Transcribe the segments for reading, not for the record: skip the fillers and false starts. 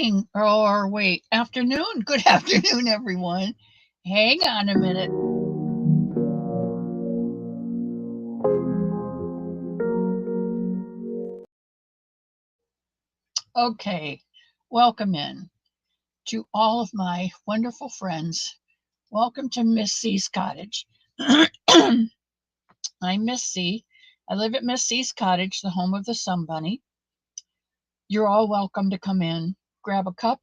morning, or wait, afternoon. Good afternoon, everyone. Hang on a minute. Okay, welcome in to all of my wonderful friends. Welcome to Miss C's Cottage. I'm Miss C. I live at Miss C's Cottage, the home of the Somebunny. You're all welcome to come in, grab a cup,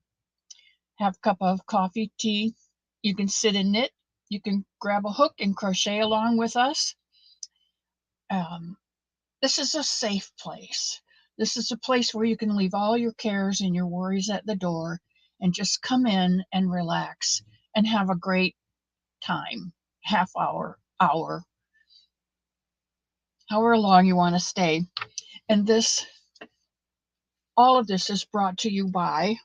have a cup of coffee, tea. You can sit and knit. You can grab a hook and crochet along with us. This is a safe place. This is a place where you can leave all your cares and your worries at the door and just come in and relax and have a great time. Half hour, hour, however long you want to stay. And all of this is brought to you by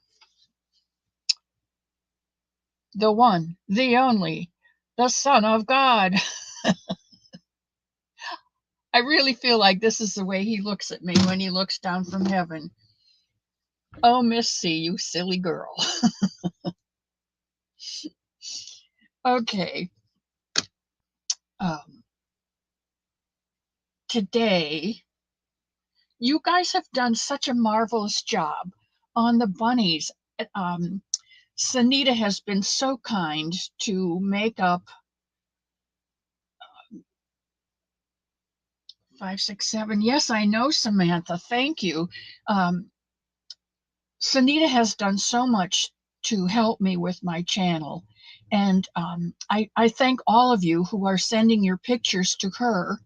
the one, the only, the Son of God. I really feel like this is the way he looks at me when he looks down from heaven. Oh, Miss C, you silly girl. Okay. Today, you guys have done such a marvelous job on the bunnies. Sanita has been so kind to make up 5, 6, 7. Yes, I know, Samantha. Thank you. Sanita has done so much to help me with my channel. And I thank all of you who are sending your pictures to her.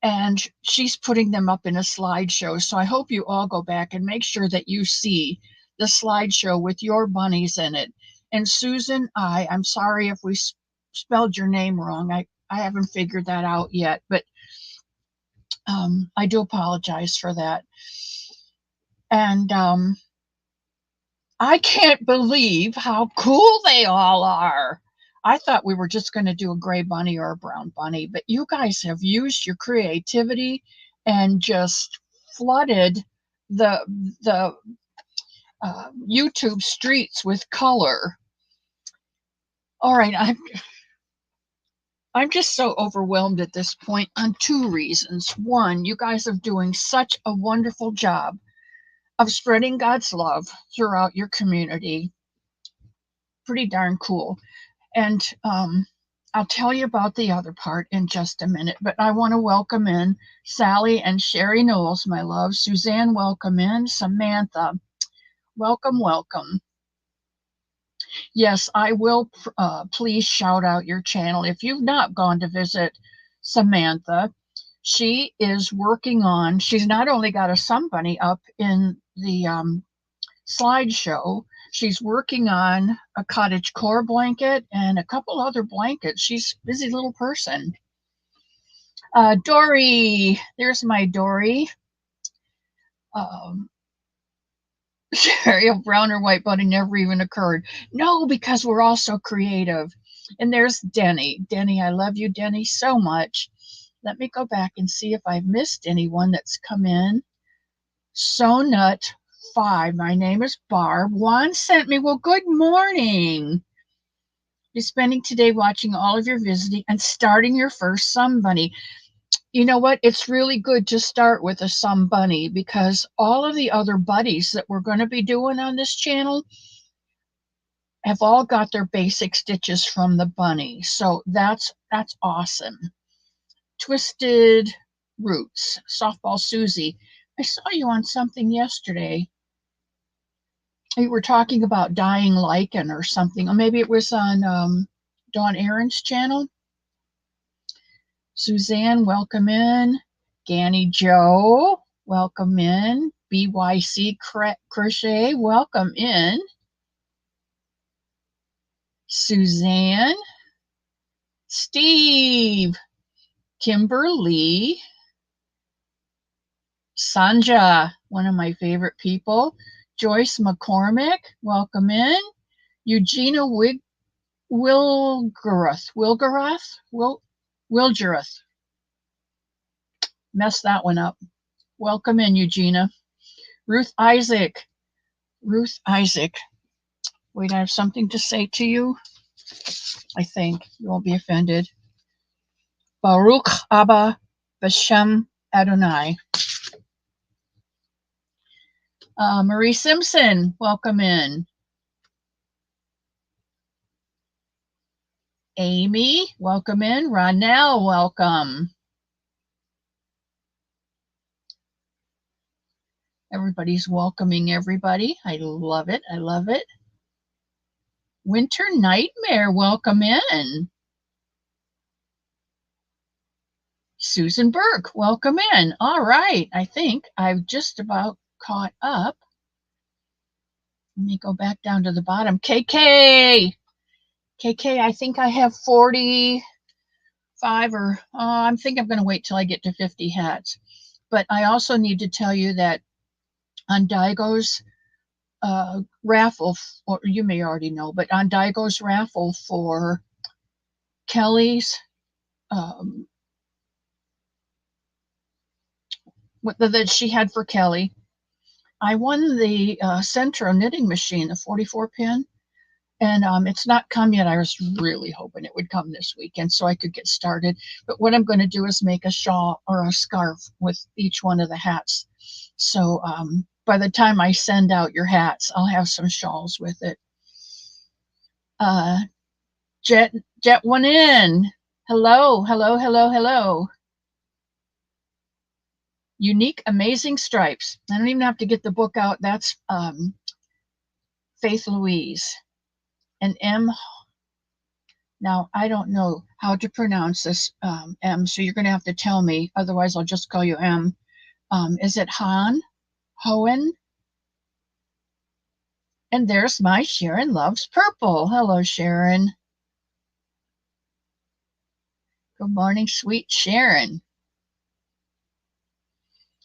And she's putting them up in a slideshow. So I hope you all go back and make sure that you see the slideshow with your bunnies in it. And Susan, I'm sorry if we spelled your name wrong. I haven't figured that out yet, but I do apologize for that. And I can't believe how cool they all are. I thought we were just going to do a gray bunny or a brown bunny, but you guys have used your creativity and just flooded the YouTube streets with color. All right, I'm just so overwhelmed at this point on 2 reasons. One, you guys are doing such a wonderful job of spreading God's love throughout your community. Pretty darn cool. And I'll tell you about the other part in just a minute, but I want to welcome in Sally and Sherry Knowles, my love. Suzanne, welcome in. Samantha, welcome, welcome. Yes, I will please shout out your channel. If you've not gone to visit Samantha, she is working on, she's not only got a Somebunny up in the slideshow, she's working on a cottage core blanket and a couple other blankets. She's a busy little person. Dory, there's my Dory. Sherry, a brown or white bunny never even occurred. No, because we're all so creative. And there's Denny. Denny, I love you, Denny, so much. Let me go back and see if I've missed anyone that's come in. Sonut 5. My name is Barb. Juan sent me. Well, good morning. You're spending today watching all of your visiting and starting your first Somebunny. You know what? It's really good to start with a Somebunny because all of the other buddies that we're going to be doing on this channel have all got their basic stitches from the bunny. So that's awesome. Twisted Roots, Softball Susie. I saw you on something yesterday. You were talking about dying lichen or something, or maybe it was on Dawn Aaron's channel. Suzanne, welcome in. Ganny Joe, welcome in. BYC Crochet, welcome in. Suzanne, Steve, Kimberly, Sanja, one of my favorite people. Joyce McCormick, welcome in. Eugenia Wilgerath. Messed that one up. Welcome in, Eugenia. Ruth Isaac, Ruth Isaac. Wait, I have something to say to you. I think you won't be offended. Baruch Abba B'Shem Adonai. Marie Simpson, welcome in. Amy, welcome in. Ronell, welcome. Everybody's welcoming everybody. I love it. I love it. Winter Nightmare, welcome in. Susan Burke, welcome in. All right, I think I've just about caught up. Let me go back down to the bottom. KK, I think I have 45 or I think I'm going to wait till I get to 50 hats. But I also need to tell you that on Daigo's raffle, or you may already know, but on Daigo's raffle for Kelly's, that she had for Kelly, I won the Centro knitting machine, the 44 pin, and it's not come yet. I was really hoping it would come this weekend so I could get started. But what I'm going to do is make a shawl or a scarf with each one of the hats. So by the time I send out your hats, I'll have some shawls with it. Jet one in. Hello. Unique, amazing stripes. I don't even have to get the book out. That's Faith Louise. And M. Now, I don't know how to pronounce this M, so you're going to have to tell me. Otherwise, I'll just call you M. Is it Hohen? And there's my Sharon Loves Purple. Hello, Sharon. Good morning, sweet Sharon.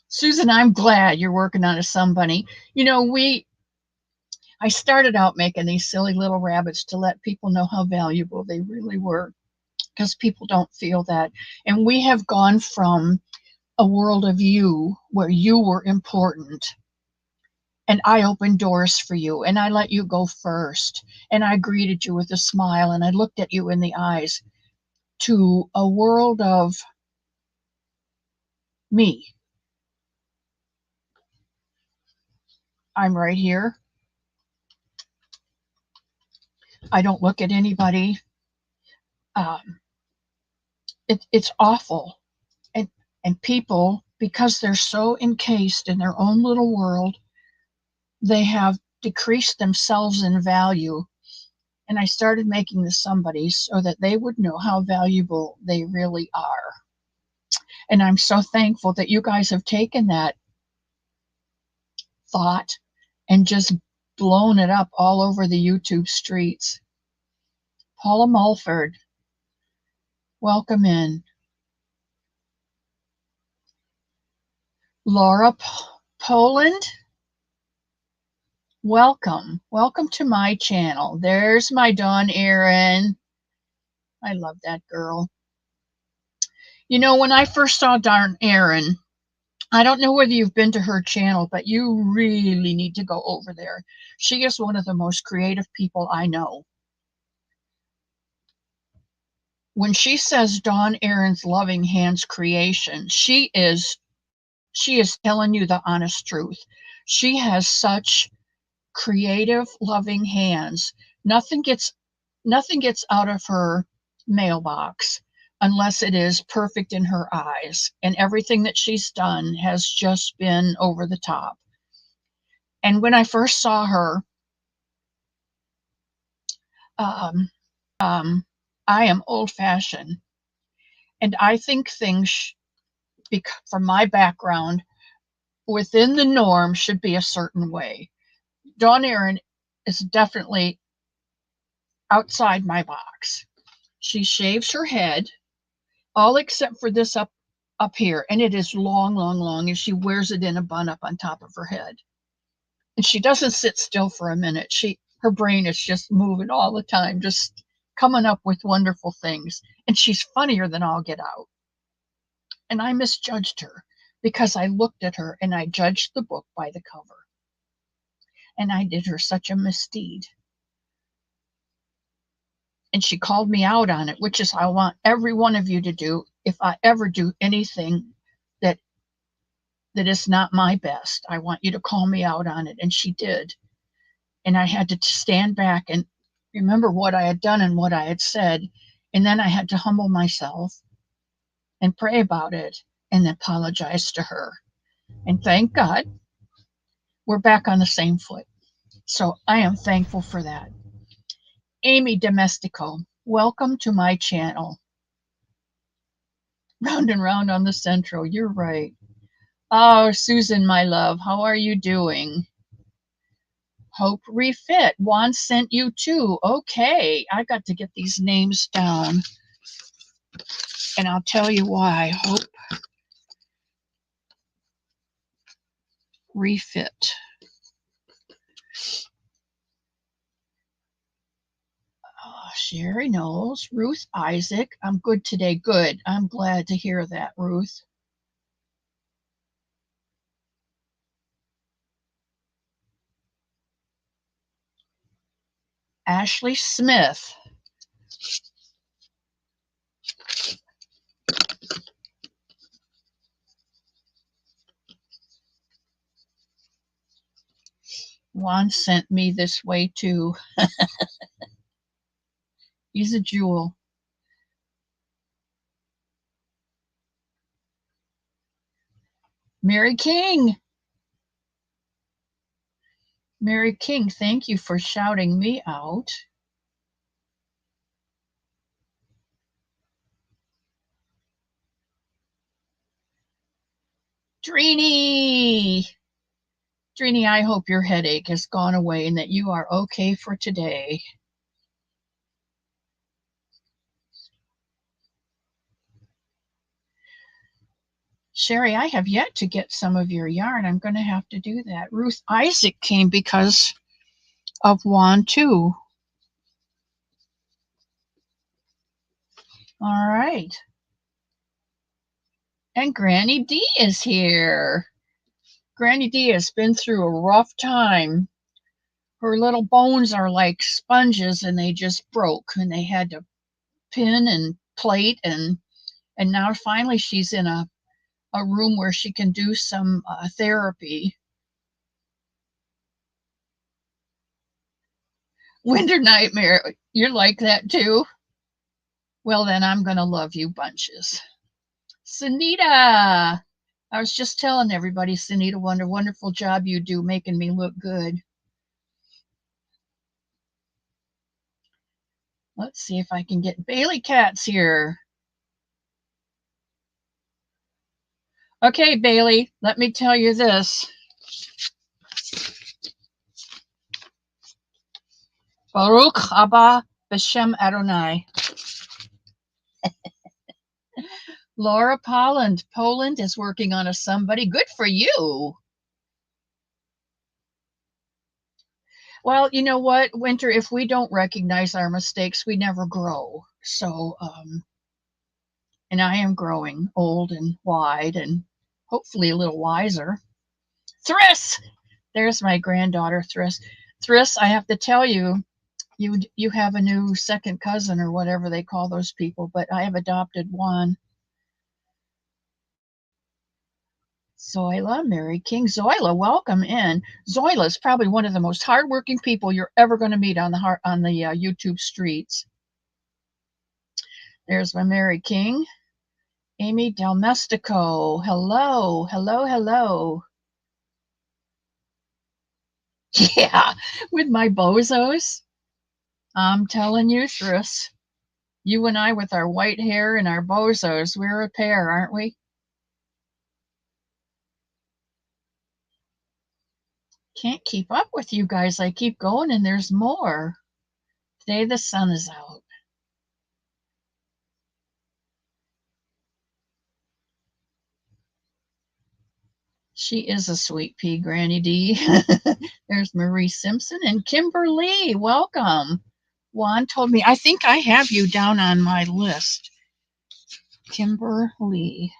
Susan, I'm glad you're working on a Somebunny. You know, I started out making these silly little rabbits to let people know how valuable they really were, because people don't feel that. And we have gone from a world of you where you were important, and I opened doors for you, and I let you go first, and I greeted you with a smile, and I looked at you in the eyes, to a world of me. I'm right here. I don't look at anybody. It's awful. And people, because they're so encased in their own little world, they have decreased themselves in value. And I started making the Somebuddies so that they would know how valuable they really are. And I'm so thankful that you guys have taken that thought and just blown it up all over the YouTube streets. Paula Mulford, welcome in. Laura Poland, welcome to my channel. There's my Dawn Erin. I love that girl. You know, when I first saw Dawn Erin, I don't know whether you've been to her channel, but you really need to go over there. She is one of the most creative people I know. When she says Dawn Erin's Loving Hands Creation, she is telling you the honest truth. She has such creative, loving hands. Nothing gets out of her mailbox unless it is perfect in her eyes. And everything that she's done has just been over the top. And when I first saw her, I am old-fashioned, and I think things, from my background, within the norm should be a certain way. Dawn Erin is definitely outside my box. She shaves her head, all except for this up here, and it is long, and she wears it in a bun up on top of her head. And she doesn't sit still for a minute. Her brain is just moving all the time, just coming up with wonderful things. And she's funnier than all get out. And I misjudged her because I looked at her and I judged the book by the cover. and I did her such a misdeed. And she called me out on it, which is I want every one of you to do if I ever do anything that is not my best. I want you to call me out on it. And she did. And I had to stand back and remember what I had done and what I had said. And then I had to humble myself and pray about it and apologize to her. And thank God we're back on the same foot. So I am thankful for that. Amy Domestico, welcome to my channel. Round and round on the central. You're right. Oh, Susan, my love, how are you doing? Hope Refit. Juan sent you too. Okay, I got to get these names down. And I'll tell you why. Hope Refit. Oh, Sherry Knowles, Ruth Isaac. I'm good today. Good. I'm glad to hear that, Ruth. Ashley Smith. Juan sent me this way too. He's a jewel. Mary King. Mary King, thank you for shouting me out. Drini. Drini, I hope your headache has gone away and that you are okay for today. Sherry, I have yet to get some of your yarn. I'm going to have to do that. Ruth Isaac came because of Juan too. All right. And Granny D is here. Granny D has been through a rough time. Her little bones are like sponges and they just broke and they had to pin and plate and now finally she's in a room where she can do some therapy. Winter Nightmare, you're like that too? Well, then I'm going to love you bunches. Sunita, I was just telling everybody, Sunita, what a wonderful job you do making me look good. Let's see if I can get Bailey Cats here. Okay, Bailey, let me tell you this. Baruch haba b'shem Adonai. Laura Poland is working on a Somebuddy. Good for you. Well, you know what, Winter, if we don't recognize our mistakes, we never grow. So, and I am growing old and wide and hopefully a little wiser. Thriss! There's my granddaughter, Thriss. Thriss, I have to tell you, you have a new second cousin or whatever they call those people, but I have adopted one. Zoila, Mary King. Zoila, welcome in. Zoila is probably one of the most hardworking people you're ever going to meet on the YouTube streets. There's my Mary King. Amy Domestico. Hello, hello, hello. Yeah, with my bozos. I'm telling you, Thriss, you and I with our white hair and our bozos, we're a pair, aren't we? Can't keep up with you guys. I keep going and there's more. Today the sun is out. She is a sweet pea, Granny D. There's Marie Simpson and Kimberly. Welcome. Juan told me, I think I have you down on my list. Kimberly.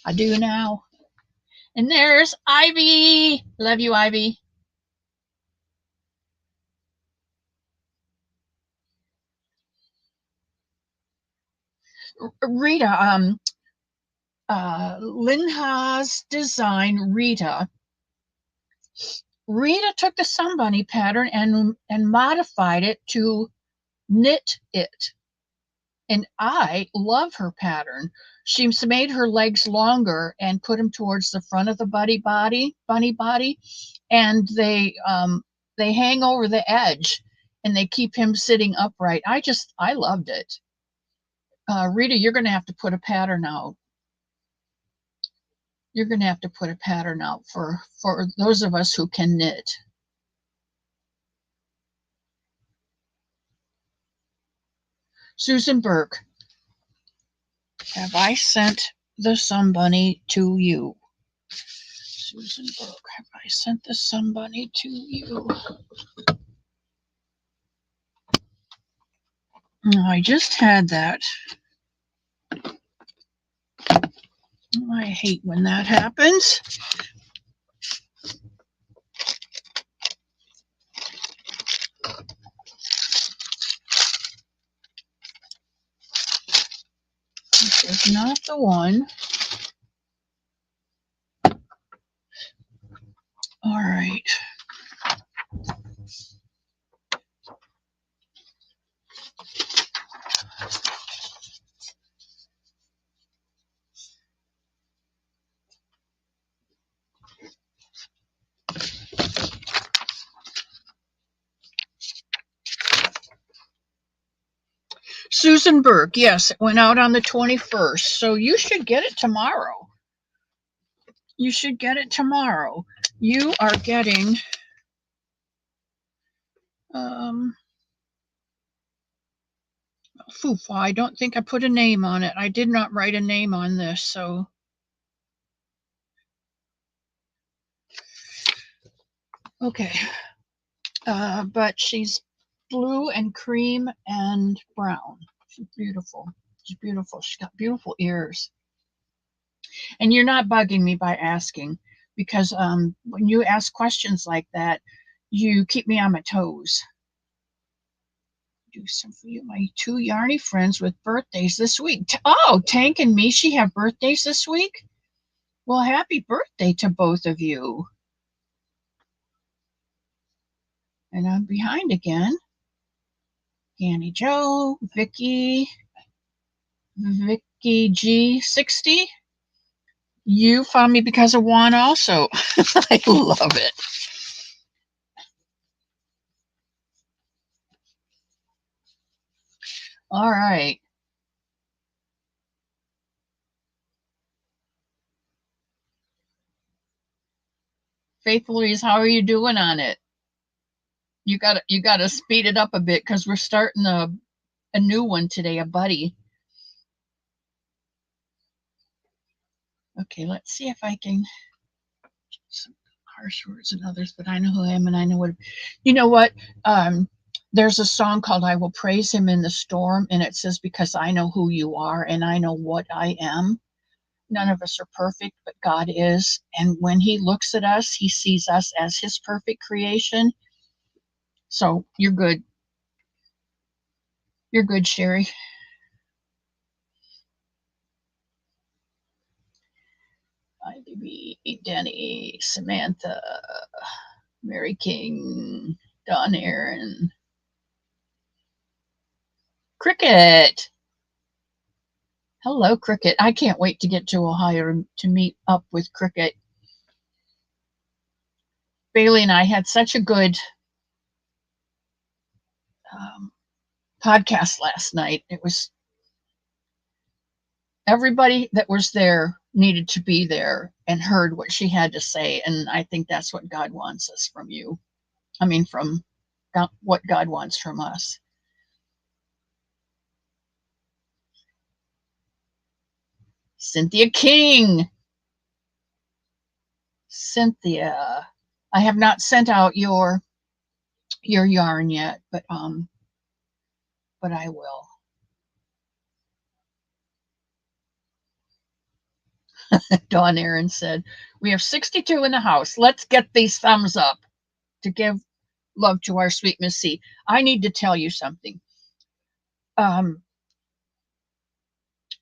I do now. And there's Ivy. Love you, Ivy. Rita, Linha's design, Rita took the Somebunny pattern and modified it to knit it. And I love her pattern. She's made her legs longer and put them towards the front of the bunny body, and they hang over the edge, and they keep him sitting upright. I loved it. Rita, you're going to have to put a pattern out. You're going to have to put a pattern out for those of us who can knit. Susan Burke, have I sent the Somebunny to you? Susan Burke, have I sent the Somebunny to you? I just had that. I hate when that happens. This is not the one. All right. Susan Burke, yes, it went out on the 21st, so you should get it tomorrow. You should get it tomorrow. You are getting Fufa. I don't think I put a name on it. I did not write a name on this, so okay. But she's blue and cream and brown. She's beautiful. She's beautiful. She's got beautiful ears. And you're not bugging me by asking, because when you ask questions like that, you keep me on my toes. Do some for you. My two yarny friends with birthdays this week. Oh, Tank and Mishi have birthdays this week? Well, happy birthday to both of you. And I'm behind again. Annie Joe, Vicky G60. You found me because of Juan also. I love it. All right. Faith Louise, how are you doing on it? You gotta speed it up a bit because we're starting a new one today, a buddy. Okay, let's see if I can. Some harsh words and others, but I know who I am and I know what. You know what? There's a song called "I Will Praise Him in the Storm," and it says, "Because I know who you are and I know what I am." None of us are perfect, but God is. And when He looks at us, He sees us as His perfect creation. So you're good. You're good, Sherry. IDB, Denny, Samantha, Mary King, Don Aaron, Cricket. Hello, Cricket. I can't wait to get to Ohio to meet up with Cricket. Bailey and I had such a good podcast last night. It was everybody that was there needed to be there and heard what she had to say. And I think that's what God wants us from you. I mean, from God, what God wants from us. Cynthia King. Cynthia, I have not sent out your yarn yet, but I will. Dawn Aaron said, "We have 62 in the house. Let's get these thumbs up to give love to our sweet Miss C." I need to tell you something. Um,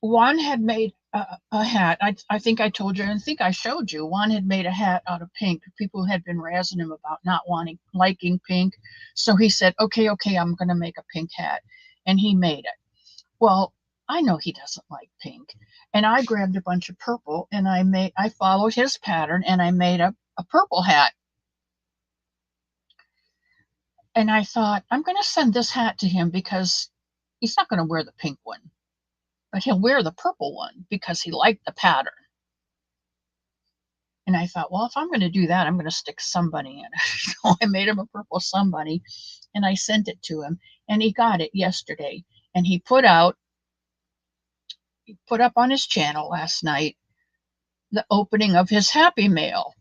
Juan had made a hat. I think I told you, I think I showed you. Juan had made a hat out of pink. People had been razzing him about not liking pink. So he said, okay, I'm going to make a pink hat. And he made it. Well, I know he doesn't like pink. And I grabbed a bunch of purple and I followed his pattern and I made a purple hat. And I thought, I'm going to send this hat to him because he's not going to wear the pink one, but he'll wear the purple one because he liked the pattern. And I thought, well, if I'm going to do that, I'm going to stick Somebunny in it. So I made him a purple Somebunny and I sent it to him. And he got it yesterday. And he put up on his channel last night the opening of his Happy Mail.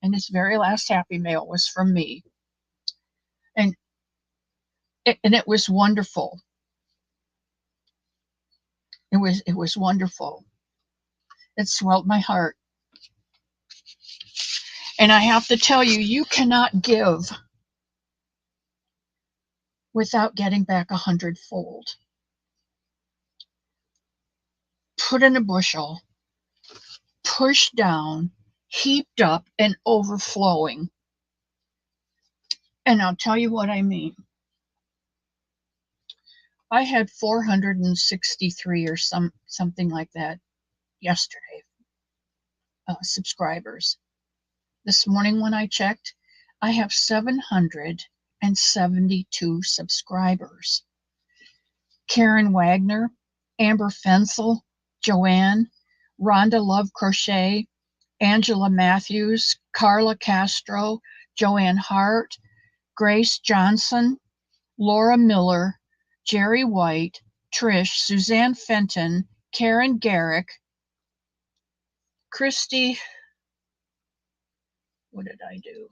And his very last Happy Mail was from me. And it was wonderful. It was wonderful. It swelled my heart. And I have to tell you, you cannot give without getting back 100-fold. Put in a bushel, pushed down, heaped up, and overflowing. And I'll tell you what I mean. I had 463 or something like that yesterday, subscribers. This morning when I checked, I have 772 subscribers. Karen Wagner, Amber Fensel, Joanne, Rhonda Love Crochet, Angela Matthews, Carla Castro, Joanne Hart, Grace Johnson, Laura Miller, Jerry White, Trish, Suzanne Fenton, Karen Garrick, Christy, what did I do?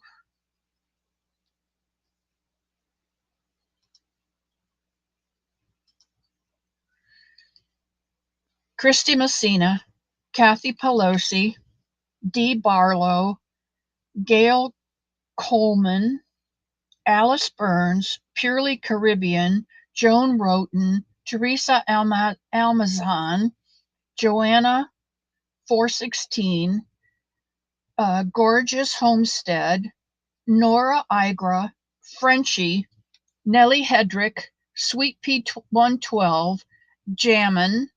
Christy Messina, Kathy Pelosi, Dee Barlow, Gail Coleman, Alice Burns, Purely Caribbean, Joan Roten, Teresa Almazan, Joanna 416, Gorgeous Homestead, Nora Igra, Frenchie, Nellie Hedrick, Sweet Pea 112, Jammin,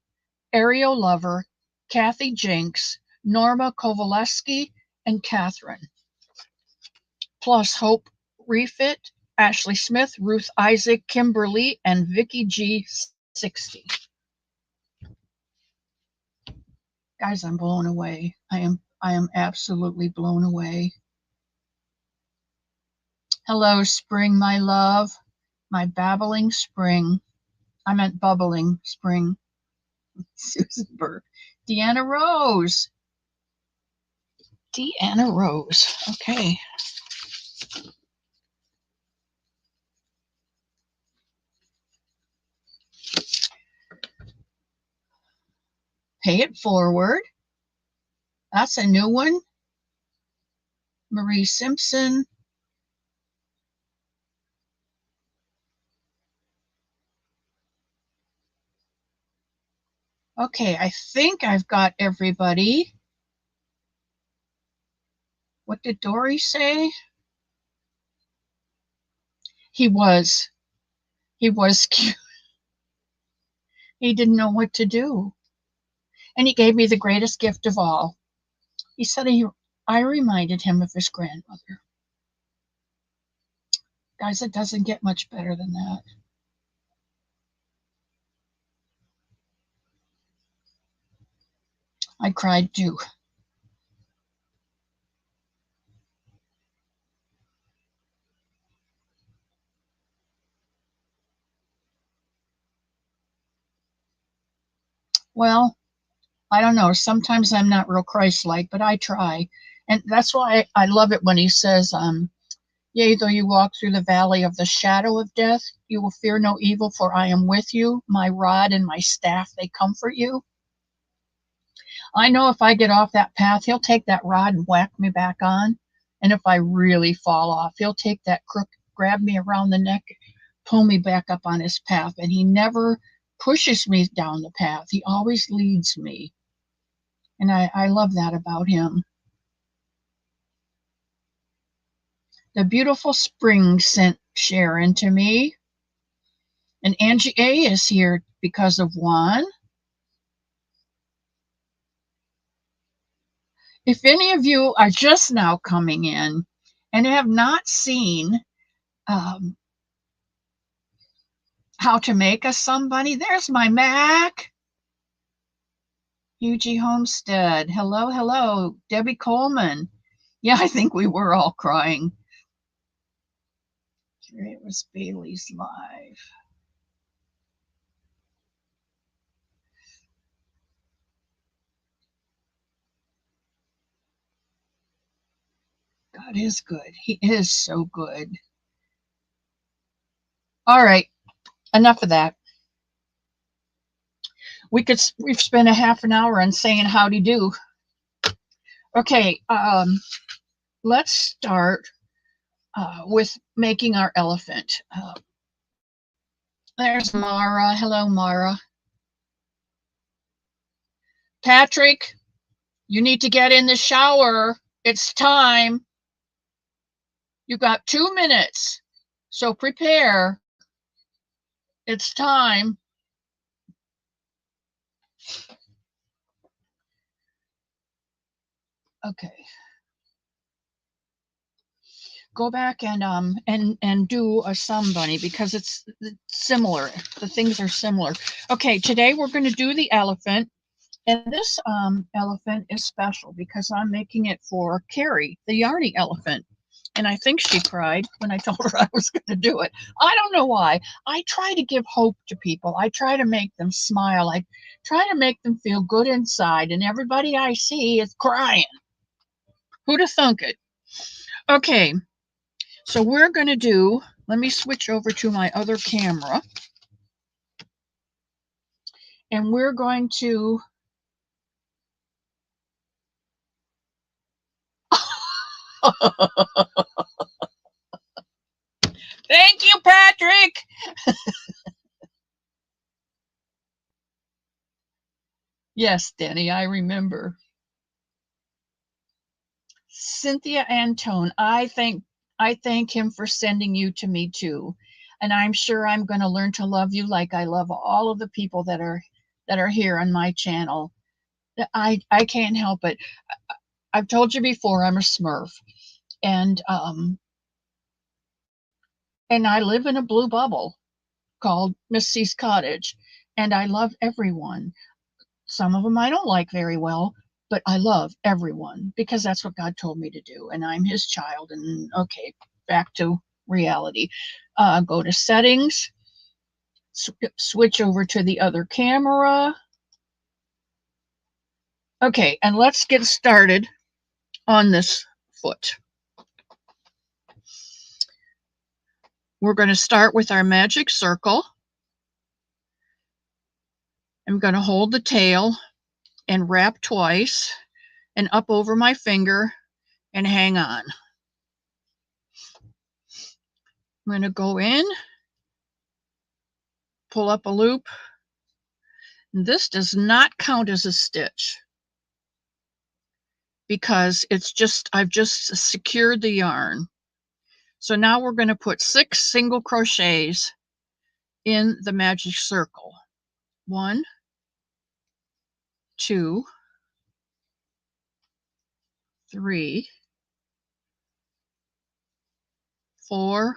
Ariel Lover, Kathy Jinks, Norma Kovaleski, and Catherine. Plus Hope Refit, Ashley Smith, Ruth Isaac, Kimberly, and Vicky G60. Guys, I'm blown away. I am absolutely blown away. Hello, spring, my love, my babbling spring. I meant bubbling spring. Susan Burke. Deanna Rose. Deanna Rose. Okay. Pay It Forward. That's a new one. Marie Simpson. Okay, I think I've got everybody. What did Dory say? He was cute. He didn't know what to do. And he gave me the greatest gift of all. He said I reminded him of his grandmother. Guys, it doesn't get much better than that. I cried too. Well, I don't know. Sometimes I'm not real Christ-like, but I try. And that's why I love it when he says, yea, though you walk through the valley of the shadow of death, you will fear no evil, for I am with you. My rod and my staff, they comfort you. I know if I get off that path, he'll take that rod and whack me back on. And if I really fall off, he'll take that crook, grab me around the neck, pull me back up on his path. And he never pushes me down the path. He always leads me. And I love that about him. The beautiful spring sent Sharon to me. And Angie A is here because of Juan. If any of you are just now coming in and have not seen how to make a Somebunny, there's my Mac. Eugene Homestead. Hello, hello. Debbie Coleman. Yeah, I think we were all crying. It was Bailey's Live. God is good. He is so good. All right, enough of that. We've spent a half an hour on saying howdy do. Okay, let's start with making our elephant. There's Mara. Hello, Mara. Patrick, you need to get in the shower. It's time. You got 2 minutes, so prepare. It's time. Okay. Go back and do a Somebunny because it's similar. The things are similar. Okay, today we're going to do the elephant, and this elephant is special because I'm making it for Carrie, the Yarny elephant. And I think she cried when I told her I was going to do it. I don't know why. I try to give hope to people. I try to make them smile. I try to make them feel good inside. And everybody I see is crying. Who'd have thunk it? Okay, so we're going to do, let me switch over to my other camera. And we're going to Thank you, Patrick. Yes, Denny, I remember. Cynthia Antone, I thank him for sending you to me too. And I'm sure I'm going to learn to love you like I love all of the people that are here on my channel. I can't help it. I've told you before, I'm a Smurf. And I live in a blue bubble called Miss C's Cottage. And I love everyone. Some of them I don't like very well, but I love everyone because that's what God told me to do. And I'm his child. And okay, back to reality. Go to settings, switch over to the other camera. Okay, and let's get started on this foot. We're going to start with our magic circle. I'm going to hold the tail and wrap twice and up over my finger and hang on. I'm going to go in, pull up a loop. This does not count as a stitch because I've just secured the yarn. So now we're going to put 6 single crochets in the magic circle. 1, 2, 3, 4,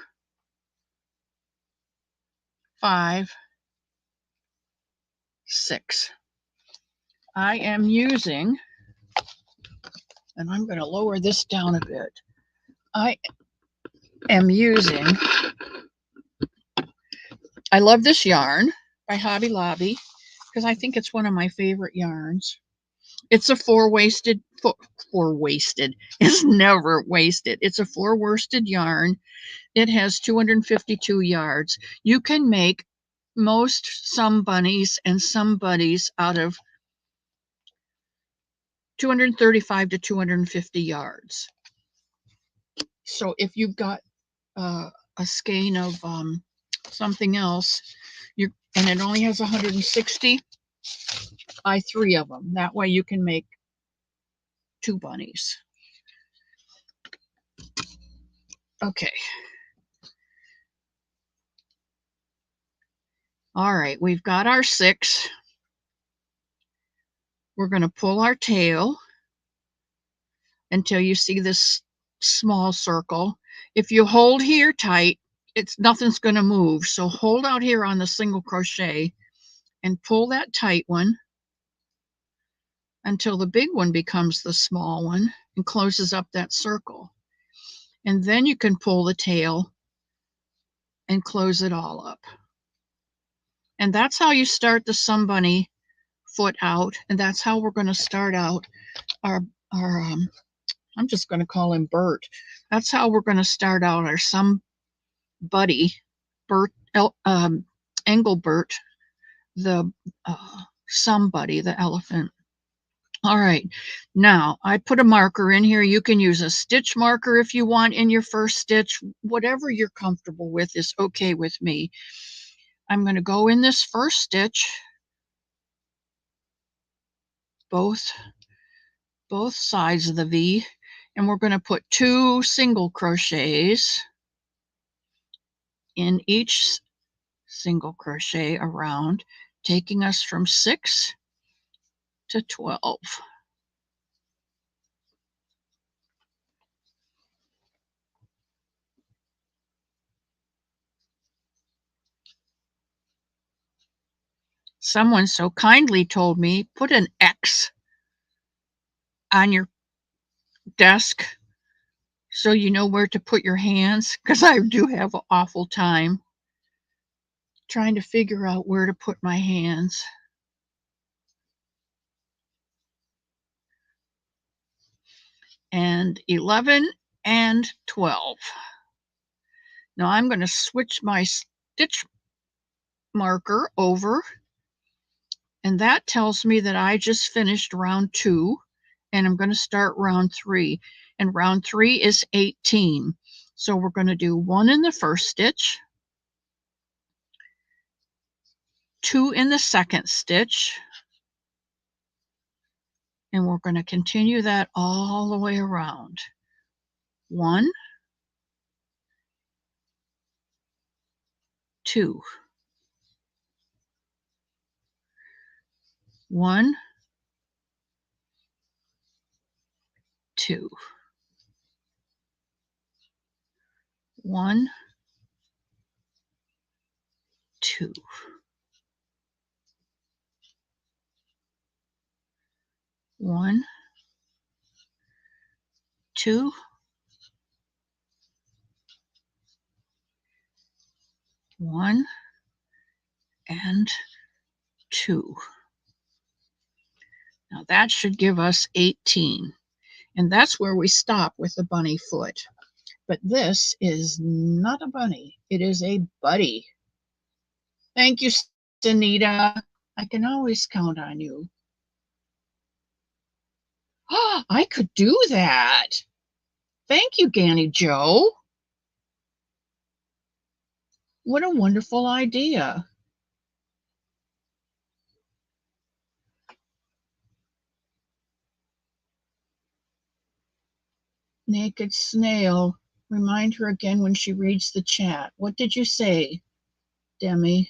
5, 6. I am using, and I'm going to lower this down a bit. I love this yarn by Hobby Lobby because I think it's one of my favorite yarns. It's a four-waisted. It's never wasted. It's a 4-worsted yarn. It has 252 yards. You can make most Somebunnies and Somebuddies out of 235 to 250 yards. So if you've got a skein of something else, and it only has 160, buy 3 of them. That way you can make 2 bunnies. Okay. All right, we've got our 6. We're going to pull our tail until you see this small circle. If you hold here tight, nothing's going to move. So hold out here on the single crochet and pull that tight one until the big one becomes the small one and closes up that circle. And then you can pull the tail and close it all up. And that's how you start the Somebunny foot out. And that's how we're going to start out our I'm just going to call him Bert. That's how we're going to start out our Somebuddy, Engelbert, the Somebuddy, the elephant. All right, now I put a marker in here. You can use a stitch marker if you want in your first stitch. Whatever you're comfortable with is okay with me. I'm going to go in this first stitch, both sides of the V, and we're going to put 2 single crochets in each single crochet around, taking us from 6 to 12. Someone so kindly told me, put an X on your desk so you know where to put your hands, because I do have an awful time trying to figure out where to put my hands. And 11 and 12. Now I'm going to switch my stitch marker over, and that tells me that I just finished round 2, and I'm going to start round 3. And round 3 is 18. So we're going to do 1 in the first stitch, 2 in the second stitch, and we're going to continue that all the way around. 1, 2, 1, 2, 1, 2, 1, 2, 1, and 2. Now that should give us 18. And that's where we stop with the bunny foot. But this is not a bunny. It is a buddy. Thank you, Sanita. I can always count on you. Oh, I could do that. Thank you, Ganny Joe. What a wonderful idea. Naked Snail. Remind her again when she reads the chat. What did you say, Demi?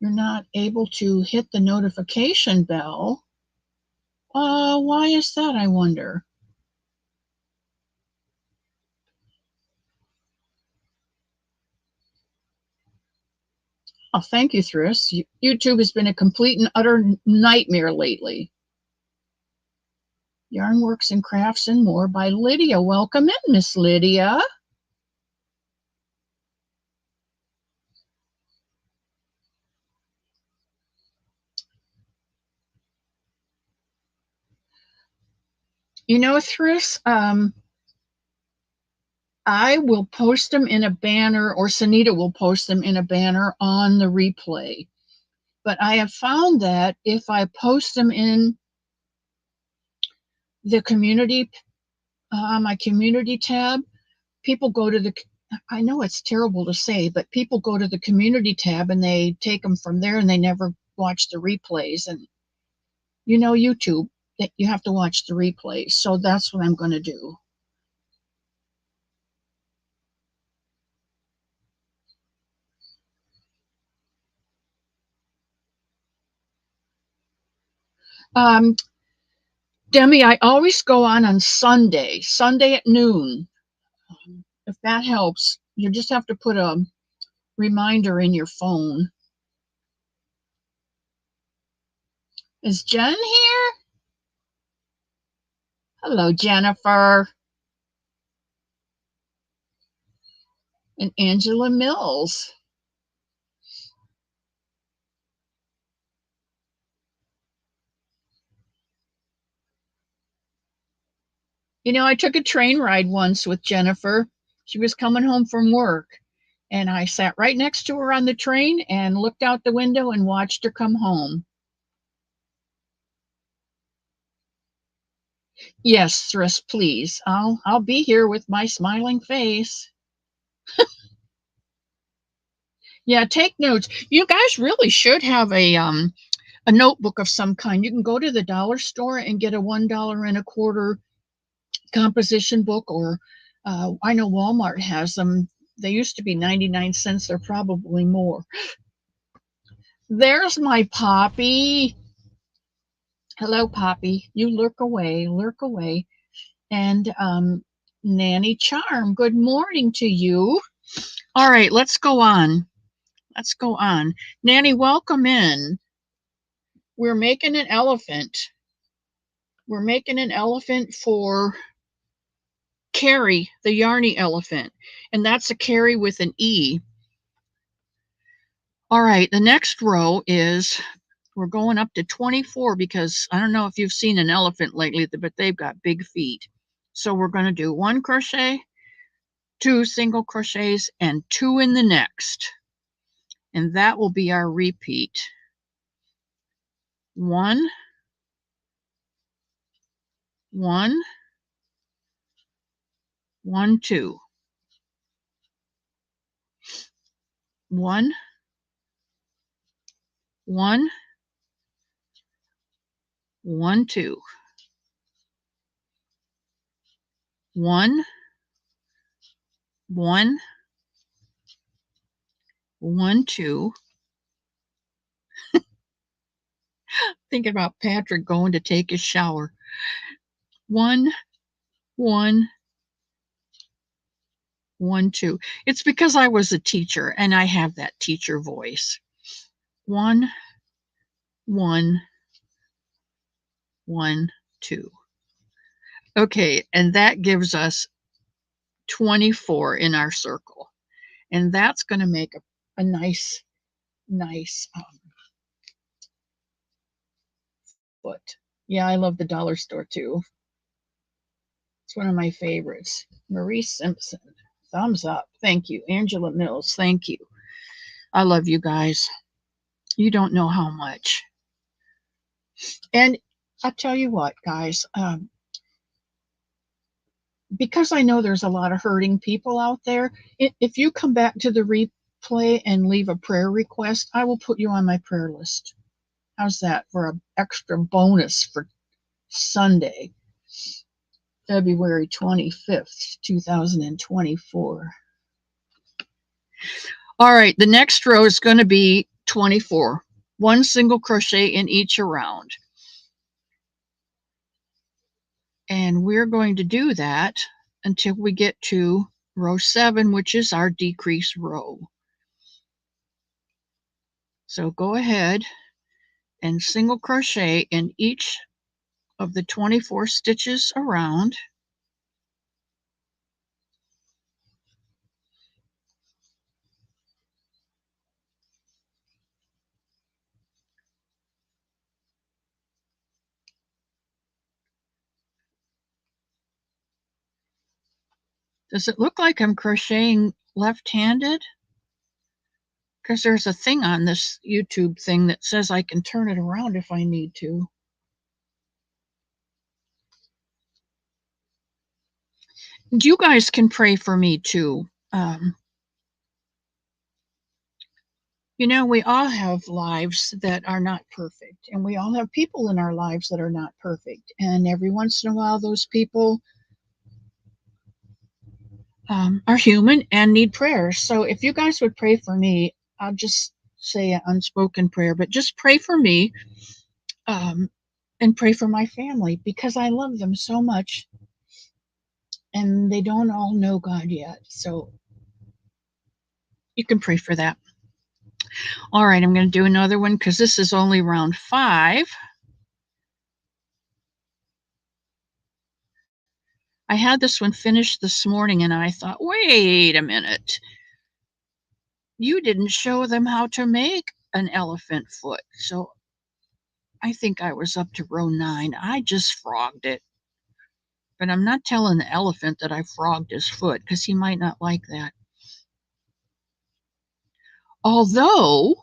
You're not able to hit the notification bell. Why is that, I wonder? Oh, thank you, Thris. YouTube has been a complete and utter nightmare lately. Yarnworks and Crafts and More by Lydia. Welcome in, Miss Lydia. You know, Thris, I will post them in a banner, or Sanita will post them in a banner on the replay. But I have found that if I post them in the community, my community tab, people go to the, I know it's terrible to say, but people go to the community tab and they take them from there and they never watch the replays. And you know, YouTube, you have to watch the replays. So that's what I'm going to do. Um, Demi, I always go on Sunday at noon. If that helps, you just have to put a reminder in your phone. Is Jen here? Hello, Jennifer. And Angela Mills. You know, I took a train ride once with Jennifer. She was coming home from work, and I sat right next to her on the train and looked out the window and watched her come home. Yes, Thris, please. I'll be here with my smiling face. Yeah, take notes. You guys really should have a notebook of some kind. You can go to the dollar store and get a $1.25 composition book, or I know Walmart has them. They used to be 99 cents. They're probably more. There's my Poppy. Hello, Poppy. You lurk away, lurk away. And Nanny Charm, good morning to you. All right, let's go on. Let's go on. Nanny, welcome in. We're making an elephant. We're making an elephant for Carrie, the Yarny elephant. And that's a Carrie with an E. All right, the next row is, we're going up to 24 because I don't know if you've seen an elephant lately, but they've got big feet. So we're going to do 1 crochet, 2 single crochets, and 2 in the next. And that will be our repeat. 1, 1, 1, 2. 1, 1, 1, 2. 1, 1, 1, 2. Thinking about Patrick going to take his shower. 1, 1, 1, 2. It's because I was a teacher and I have that teacher voice. 1, 1, 1, 2. Okay, and that gives us 24 in our circle. And that's going to make a nice foot. Yeah, I love the dollar store too. It's one of my favorites. Marie Simpson, thumbs up. Thank you. Angela Mills, thank you. I love you guys. You don't know how much. And I'll tell you what, guys, because I know there's a lot of hurting people out there, if you come back to the replay and leave a prayer request, I will put you on my prayer list. How's that for an extra bonus for Sunday, February 25th, 2024? All right, the next row is going to be 24. 1 single crochet in each around. And we're going to do that until we get to row 7, which is our decrease row. So go ahead and single crochet in each of the 24 stitches around. Does it look like I'm crocheting left-handed? Because there's a thing on this YouTube thing that says I can turn it around if I need to. You guys can pray for me too. You know, we all have lives that are not perfect, and we all have people in our lives that are not perfect. And every once in a while, those people are human and need prayers. So if you guys would pray for me, I'll just say an unspoken prayer, but just pray for me and pray for my family because I love them so much and they don't all know God yet. So you can pray for that. All right, I'm going to do another one because this is only round 5. I had this one finished this morning and I thought, wait a minute. You didn't show them how to make an elephant foot. So I think I was up to row 9. I just frogged it. But I'm not telling the elephant that I frogged his foot because he might not like that. Although,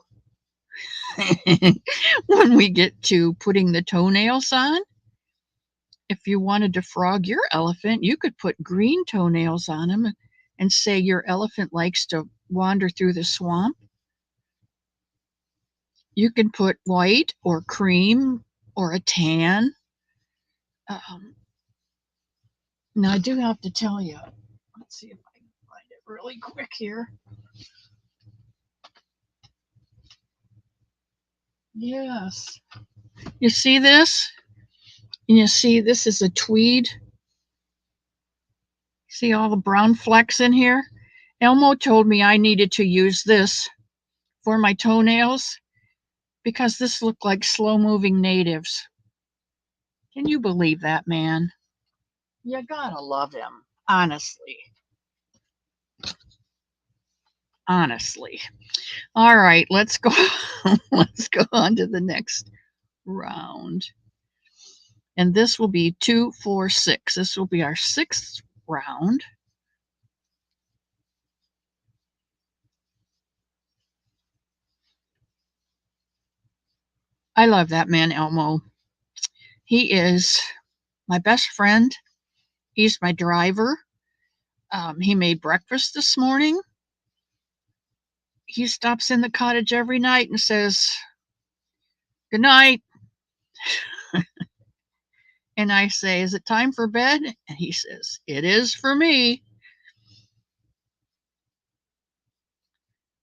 when we get to putting the toenails on, if you wanted to frog your elephant, you could put green toenails on him and say your elephant likes to wander through the swamp. You can put white or cream or a tan. Now, I do have to tell you, let's see if I can find it really quick here. Yes. You see this? And you see this is a tweed. See all the brown flecks in here? Elmo told me I needed to use this for my toenails because this looked like slow-moving natives. Can you believe that, man? You gotta love him, honestly. Honestly. All right, let's go. Let's go on to the next round. And this will be 2, 4, 6. This will be our 6th round. I love that man, Elmo. He is my best friend. He's my driver. He made breakfast this morning. He stops in the cottage every night and says, "Good night." And I say, "Is it time for bed?" And he says, "It is for me."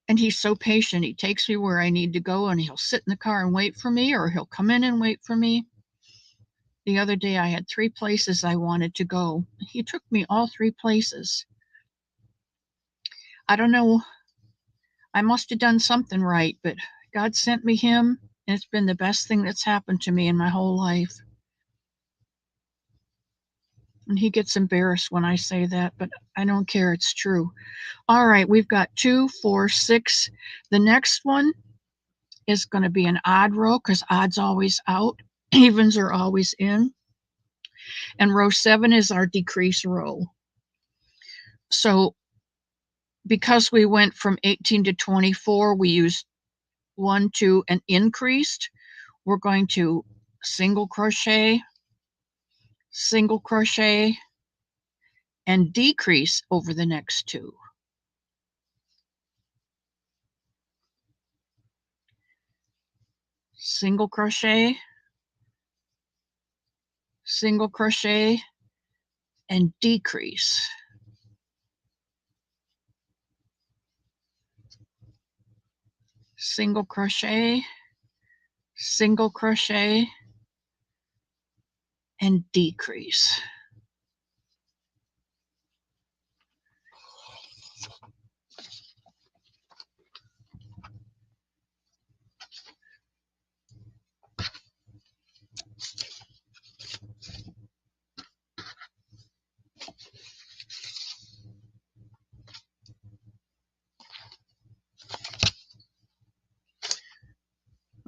And he's so patient. He takes me where I need to go and he'll sit in the car and wait for me, or he'll come in and wait for me. The other day I had 3 places I wanted to go. He took me all 3 places. I don't know. I must have done something right, but God sent me him, and it's been the best thing that's happened to me in my whole life. And he gets embarrassed when I say that, but I don't care. It's true. All right, we've got 2, 4, 6. The next one is going to be an odd row because odd's always out, evens are always in. And row 7 is our decrease row. So because we went from 18 to 24, we used 1, 2, and increased. We're going to single crochet, and decrease over the next 2. Single crochet, and decrease. Single crochet, and decrease.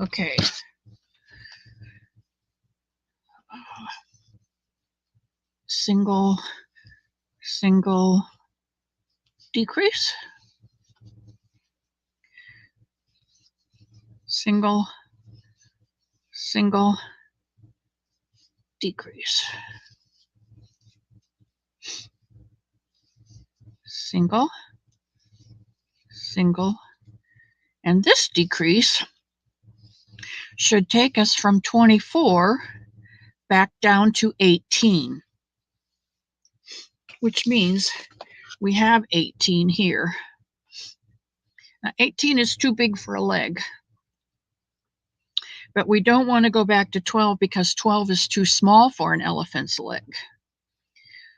Okay. Single, decrease. single, single, decrease, single, single, and this decrease should take us from 24 back down to 18, which means we have 18 here. Now 18 is too big for a leg, but we don't want to go back to 12 because 12 is too small for an elephant's leg.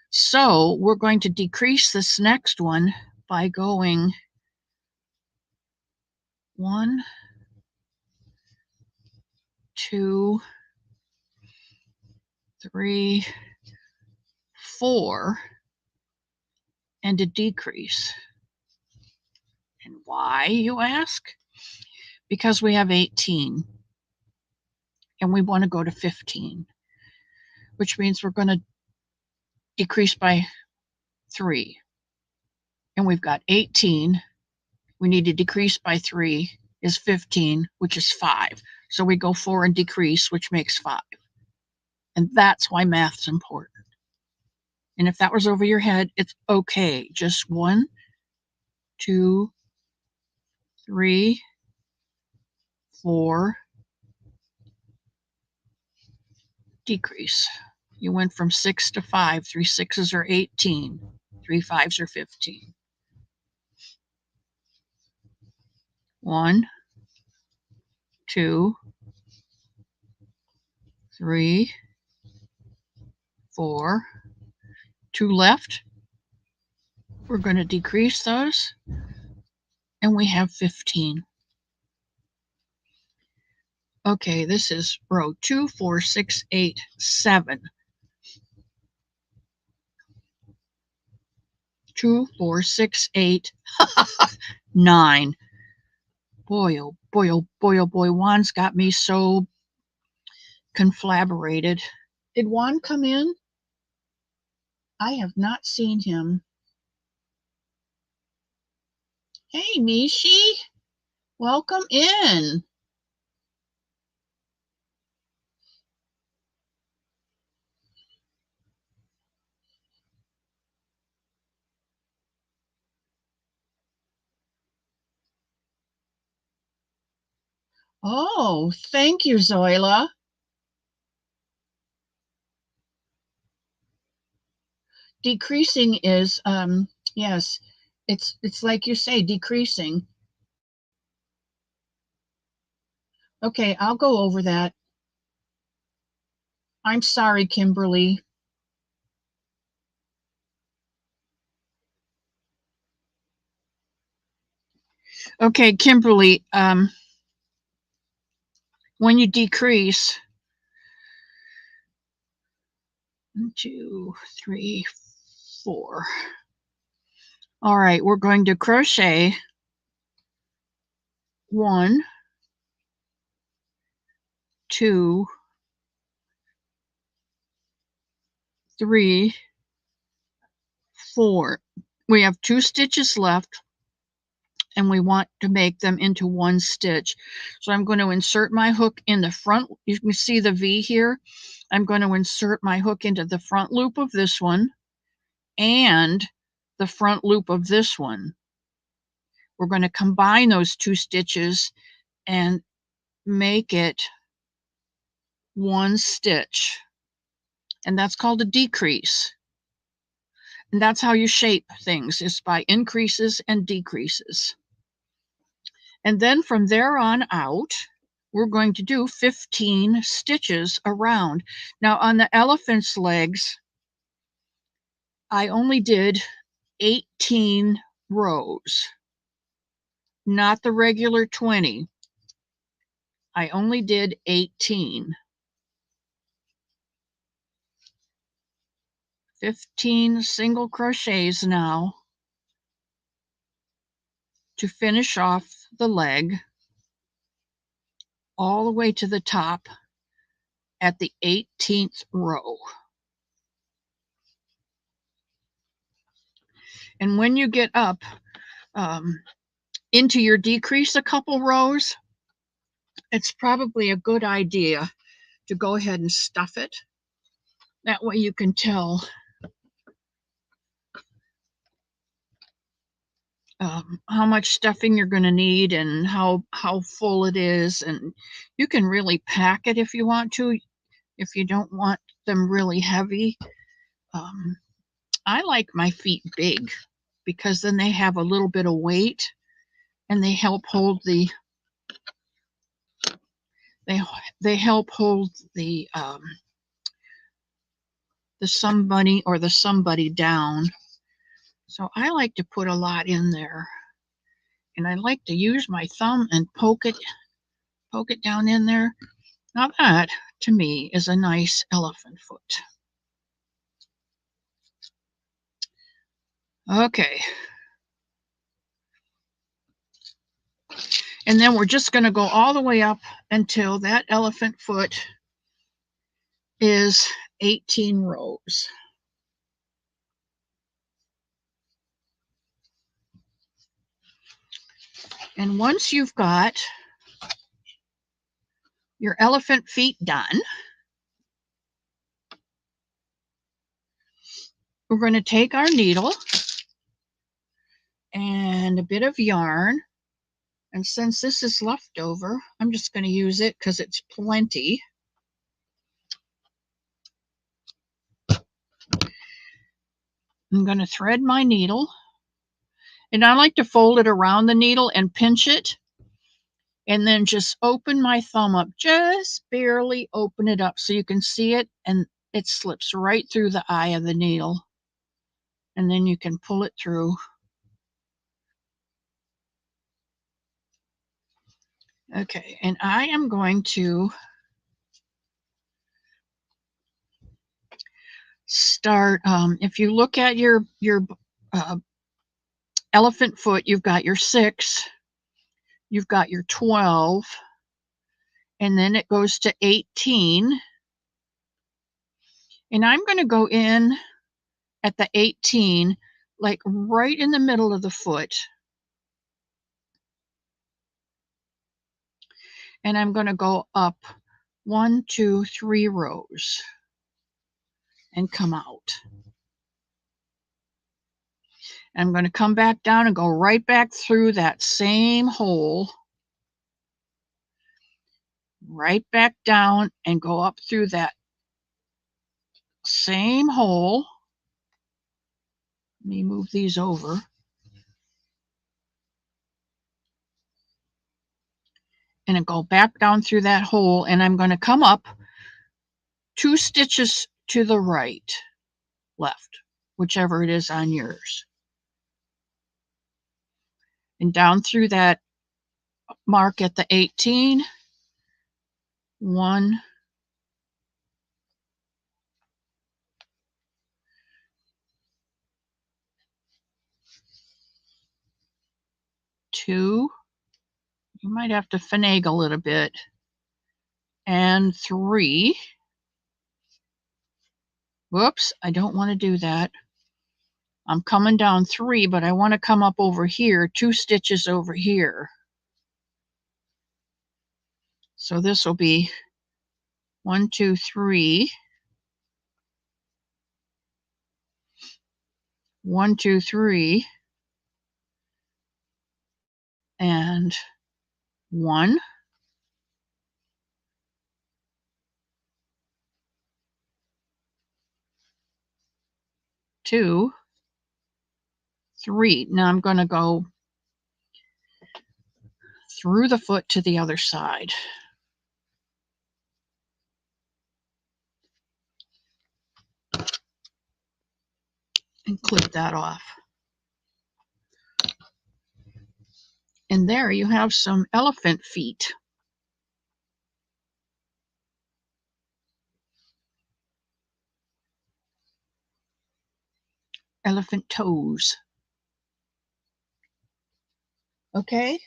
So we're going to decrease this next one by going 1, 2, 3, 4, and a decrease. And why, you ask? Because we have 18 and we want to go to 15, which means we're going to decrease by 3. And we've got 18. We need to decrease by 3 is 15, which is 5. So we go 4 and decrease, which makes 5. And that's why math's important. And if that was over your head, it's okay. Just 1, 2, 3, 4, decrease. You went from 6 to 5. 3 6s are 18. 3 5s are 15. 1, 2, 3, 4. 2 left. We're going to decrease those, and we have 15. Okay, this is row 2, 4, 6, 8, 7. 2, 4, 6, 8, 9. Boy, oh boy, oh boy, oh boy. Juan's got me so conflaborated. Did Juan come in? I have not seen him. Hey, Mishi. Welcome in. Oh, thank you, Zoila. Decreasing is, yes, it's like you say, decreasing. Okay, I'll go over that. I'm sorry, Kimberly. Okay, Kimberly, when you decrease, 1, 2, 3, 4. All right, we're going to crochet 1, 2, 3, 4. We have 2 stitches left, and we want to make them into 1 stitch. So I'm going to insert my hook in the front. You can see the V here. I'm going to insert my hook into the front loop of this one and the front loop of this one. We're going to combine those 2 stitches and make it 1 stitch. And that's called a decrease. And that's how you shape things, is by increases and decreases. And then from there on out, we're going to do 15 stitches around. Now on the elephant's legs, I only did 18 rows, not the regular 20. I only did 18. 15 single crochets now to finish off the leg all the way to the top at the 18th row. And when you get up into your decrease a couple rows, it's probably a good idea to go ahead and stuff it. That way you can tell how much stuffing you're going to need and how full it is. And you can really pack it if you want to, if you don't want them really heavy. I like my feet big because then they have a little bit of weight and they help hold the Somebunny or the Somebuddy down. So I like to put a lot in there, and I like to use my thumb and poke it down in there. Now that to me is a nice elephant foot. Okay. And then we're just going to go all the way up until that elephant foot is 18 rows. And once you've got your elephant feet done, we're going to take our needle and a bit of yarn. And since this is leftover, I'm just going to use it because it's plenty. I'm going to thread my needle. And I like to fold it around the needle and pinch it. And then just open my thumb up, just barely open it up so you can see it, and it slips right through the eye of the needle. And then you can pull it through. Okay, and I am going to start, if you look at your elephant foot, you've got your 6, you've got your 12, and then it goes to 18. And I'm going to go in at the 18, like right in the middle of the foot. And I'm going to go up 1, 2, 3 rows and come out. I'm going to come back down and go right back through that same hole, right back down and go up through that same hole. Let me move these over. And I go back down through that hole, and I'm going to come up 2 stitches to the right, left, whichever it is on yours. And down through that mark at the 18, 1, 2, you might have to finagle a little bit, and 3. Whoops, I don't want to do that. I'm coming down 3, but I want to come up over here, 2 stitches over here. So this will be 1, 2, 3. 1, 2, 3. And 1. 2, 3. Now I'm going to go through the foot to the other side. And clip that off. And there you have some elephant feet. Elephant toes. Okay?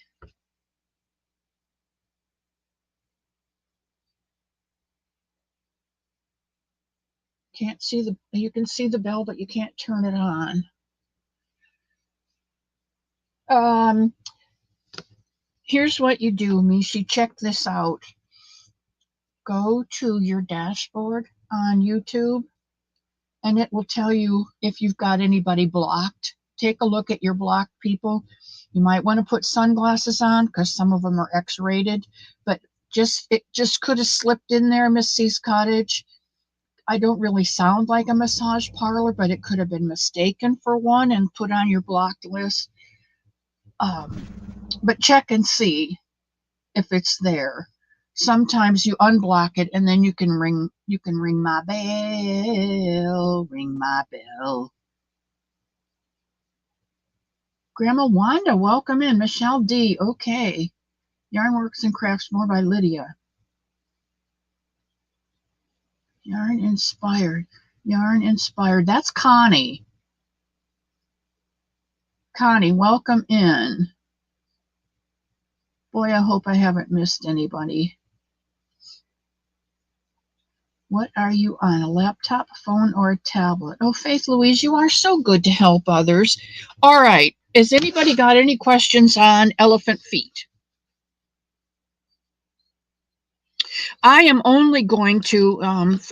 Can't see you can see the bell, but you can't turn it on. Here's what you do, Mishi. Check this out. Go to your dashboard on YouTube, and it will tell you if you've got anybody blocked. Take a look at your blocked people. You might want to put sunglasses on because some of them are X-rated, but it just could have slipped in there, Miss C's Cottage. I don't really sound like a massage parlor, but it could have been mistaken for one and put on your blocked list. But check and see if it's there. Sometimes you unblock it and then you can ring my bell, ring my bell. Grandma Wanda, welcome in. Michelle D, okay. Yarnworks and Crafts More by Lydia. Yarn Inspired. That's Connie. Connie, welcome in. Boy, I hope I haven't missed anybody. What are you on, a laptop, phone, or a tablet? Oh, Faith Louise, you are so good to help others. All right. Has anybody got any questions on elephant feet? I am only going to,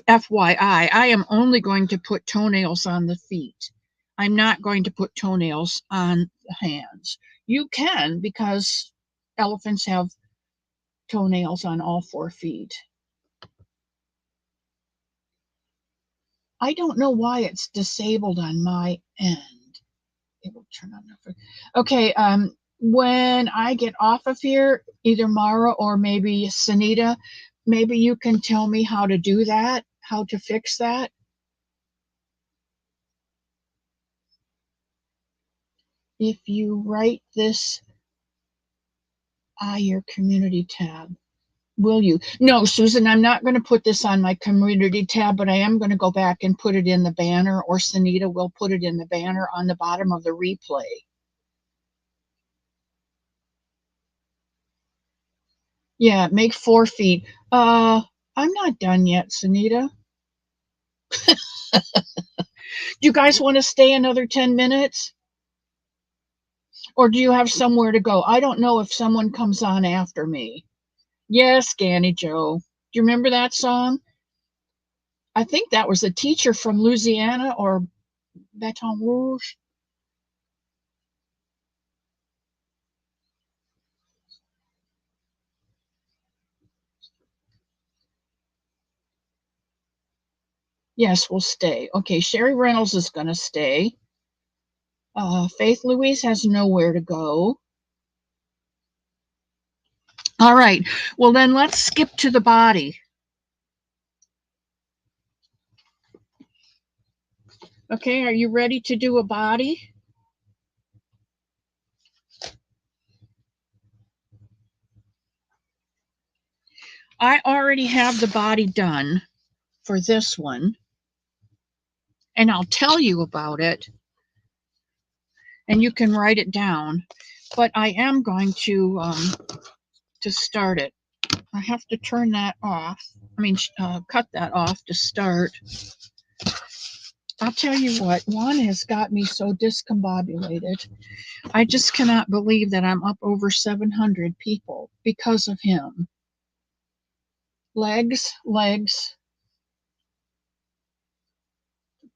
FYI, I am only going to put toenails on the feet. I'm not going to put toenails on the hands. You can, because elephants have toenails on all 4 feet. I don't know why it's disabled on my end. It will turn on. Okay, when I get off of here, either Mara or maybe Sunita, maybe you can tell me how to do that, how to fix that. If you write this, your community tab. Will you? No, Susan, I'm not going to put this on my community tab, but I am going to go back and put it in the banner, or Sunita will put it in the banner on the bottom of the replay. Yeah, make 4 feet. I'm not done yet, Sunita. Do you guys want to stay another 10 minutes? Or do you have somewhere to go? I don't know if someone comes on after me. Yes, Ganny Joe. Do you remember that song? I think that was a teacher from Louisiana or Baton Rouge. Yes, we'll stay. Okay, Sherry Reynolds is going to stay. Faith Louise has nowhere to go. All right. Well, then let's skip to the body. Okay, are you ready to do a body? I already have the body done for this one, and I'll tell you about it, and you can write it down. But I am going to start it. I have to turn that off. Cut that off to start. I'll tell you what, Juan has got me so discombobulated. I just cannot believe that I'm up over 700 people because of him. Legs.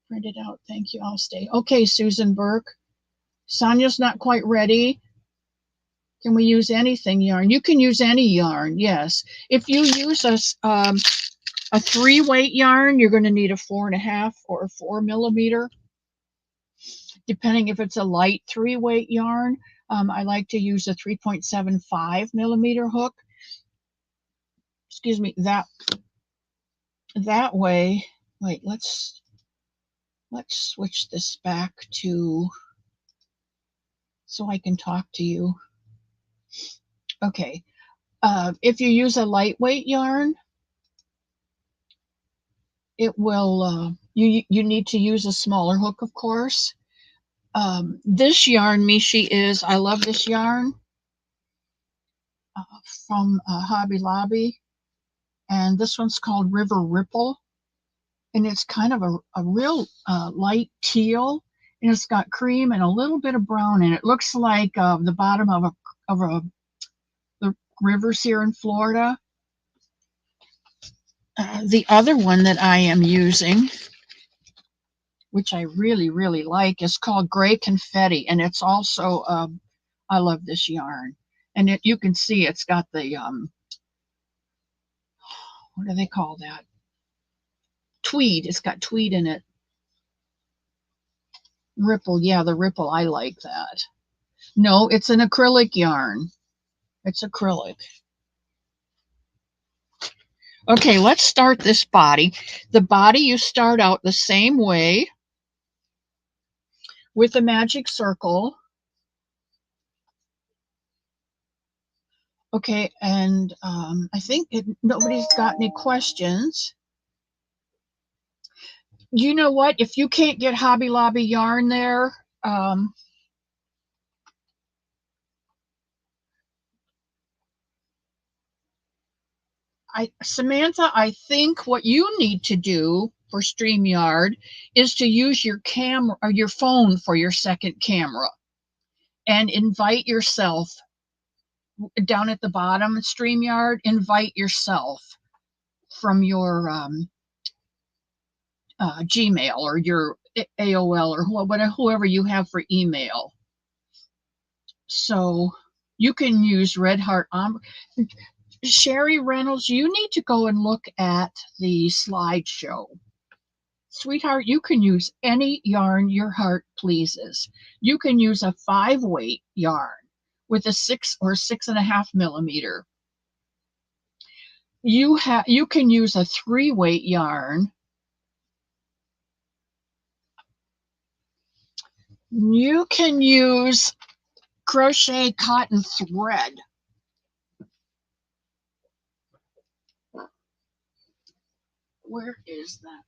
Print it out. Thank you. I'll stay. Okay, Susan Burke. Sonia's not quite ready. Can we use anything yarn? You can use any yarn, yes. If you use a 3-weight yarn, you're going to need a 4.5 or a 4 millimeter, depending if it's a light 3-weight yarn. I like to use a 3.75 millimeter hook. Excuse me, that way. Wait, let's switch this back to so I can talk to you. Okay, if you use a lightweight yarn, it will, you need to use a smaller hook, of course. This yarn, Mishi, I love this yarn from Hobby Lobby, and this one's called River Ripple, and it's kind of a real light teal, and it's got cream and a little bit of brown, and it looks like the bottom of a rivers here in Florida. The other one that I am using, which I really, really like, is called Gray Confetti, and it's also, I love this yarn. And you can see it's got the, what do they call that? Tweed. It's got tweed in it. Ripple, yeah, the ripple, I like that. No, it's an acrylic yarn. It's acrylic. Okay, let's start this body. The body, you start out the same way with a magic circle. Okay, and I think nobody's got any questions. You know what? If you can't get Hobby Lobby yarn there, Samantha, I think what you need to do for StreamYard is to use your camera or your phone for your second camera and invite yourself down at the bottom. StreamYard, invite yourself from your Gmail or your AOL or whoever you have for email. So you can use Red Heart Ombre. Sherry Reynolds, you need to go and look at the slideshow. Sweetheart, you can use any yarn your heart pleases. You can use a 5-weight yarn with a 6 or 6.5 millimeter. You can use a 3-weight yarn. You can use crochet cotton thread. Where is that?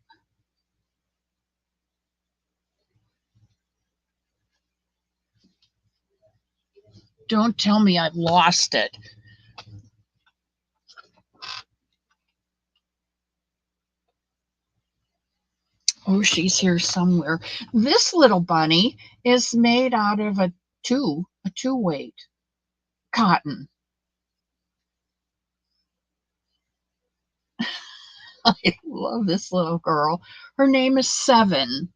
Don't tell me I've lost it. Oh, she's here somewhere. This little bunny is made out of a 2-weight cotton. I love this little girl. Her name is Seven.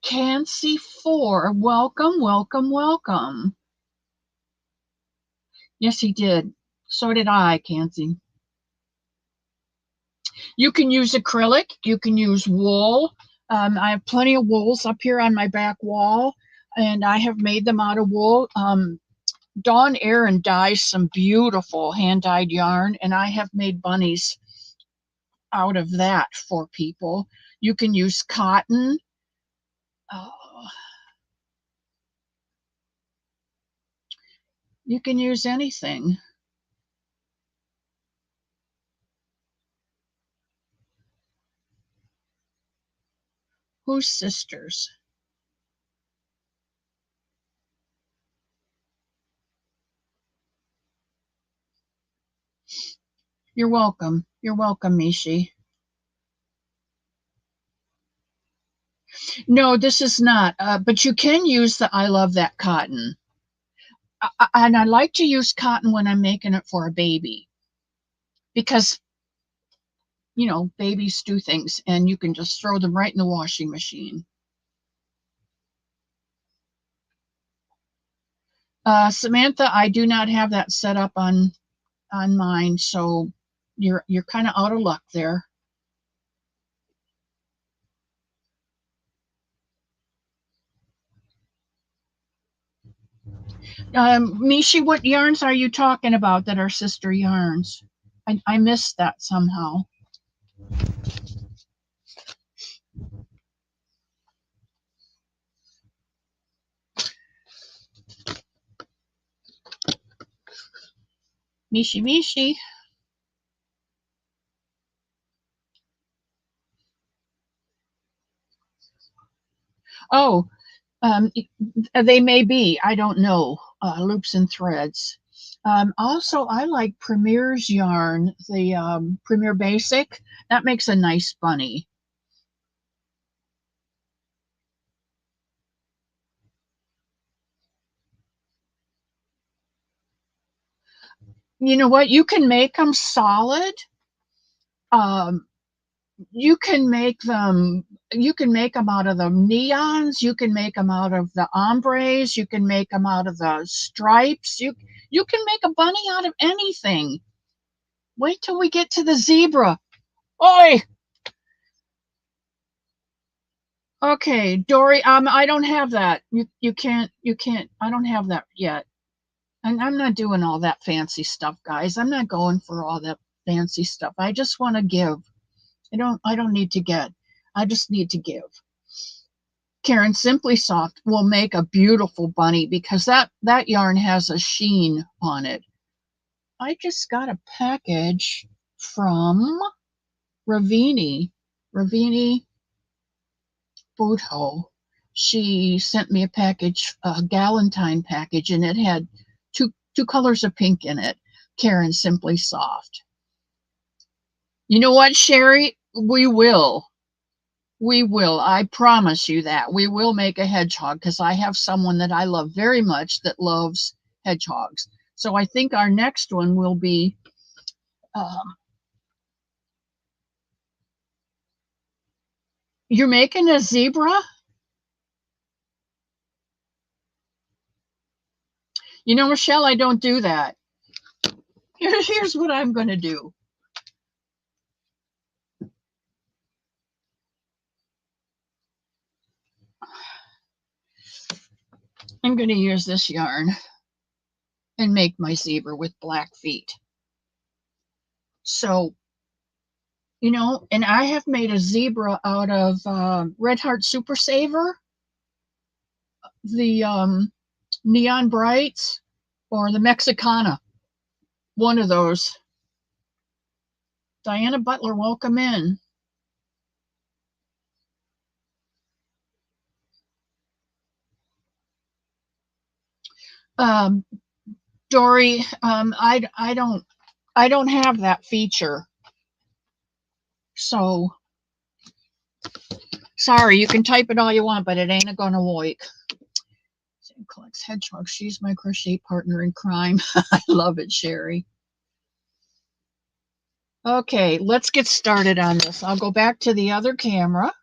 Cancy 4. Welcome, welcome, welcome. Yes, he did. So did I, Cancy. You can use acrylic. You can use wool. I have plenty of wools up here on my back wall, and I have made them out of wool. Dawn Aaron dyes some beautiful hand-dyed yarn, and I have made bunnies out of that for people. You can use cotton. You can use anything. Who's sisters? You're welcome. You're welcome, Mishi. No, this is not. But you can use the I Love That Cotton. And I like to use cotton when I'm making it for a baby. Because, you know, babies do things and you can just throw them right in the washing machine. Samantha, I do not have that set up on mine, so you're kind of out of luck there. Mishi, what yarns are you talking about that are sister yarns? I missed that somehow. Mishi, Mishi. Oh, they may be. I don't know. Loops and threads. Also, I like Premier's yarn, the Premier Basic. That makes a nice bunny. You know what? You can make them solid. Um, you can make them. You can make them out of the neons. You can make them out of the ombres. You can make them out of the stripes. You can make a bunny out of anything. Wait till we get to the zebra. Oi! Okay, Dory. I don't have that. You can't. I don't have that yet. And I'm not doing all that fancy stuff, guys. I'm not going for all that fancy stuff. I just want to give. I don't need to get. I just need to give. Karen Simply Soft will make a beautiful bunny because that yarn has a sheen on it. I just got a package from Ravini Bootho. She sent me a package, a Galentine package, and it had two colors of pink in it. Karen Simply Soft. You know what, Sherry? We will. We will. I promise you that. We will make a hedgehog because I have someone that I love very much that loves hedgehogs. So I think our next one will be you're making a zebra? You know, Michelle, I don't do that. Here's what I'm going to do. I'm going to use this yarn and make my zebra with black feet. So, you know, and I have made a zebra out of Red Heart Super Saver, the Neon Brights, or the Mexicana. One of those. Diana Butler, welcome in. Dory, I don't have that feature. So sorry, you can type it all you want, but it ain't gonna work. Sam collects hedgehogs. She's my crochet partner in crime. I love it, Sherry. Okay, let's get started on this. I'll go back to the other camera.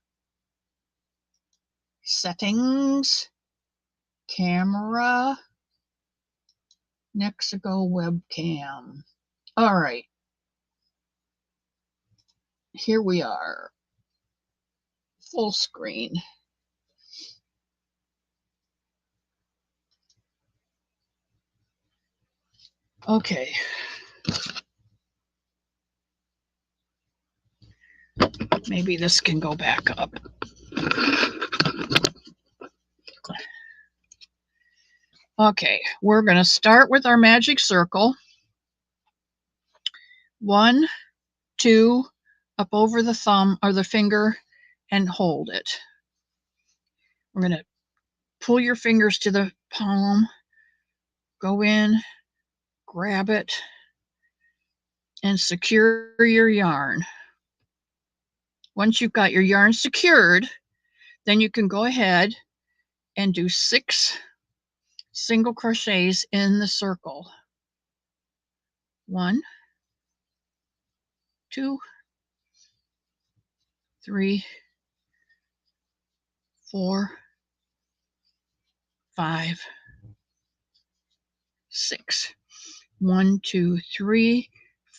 Settings, camera, Nexigo webcam. All right. Here we are. Full screen. Okay. Maybe this can go back up. Okay, we're going to start with our magic circle. 1, 2, up over the thumb or the finger and hold it. We're going to pull your fingers to the palm, go in, grab it, and secure your yarn. Once you've got your yarn secured, then you can go ahead and do 6 single crochets in the circle. 1, 2, 3, 4, 5, 6. 1, 2, 3,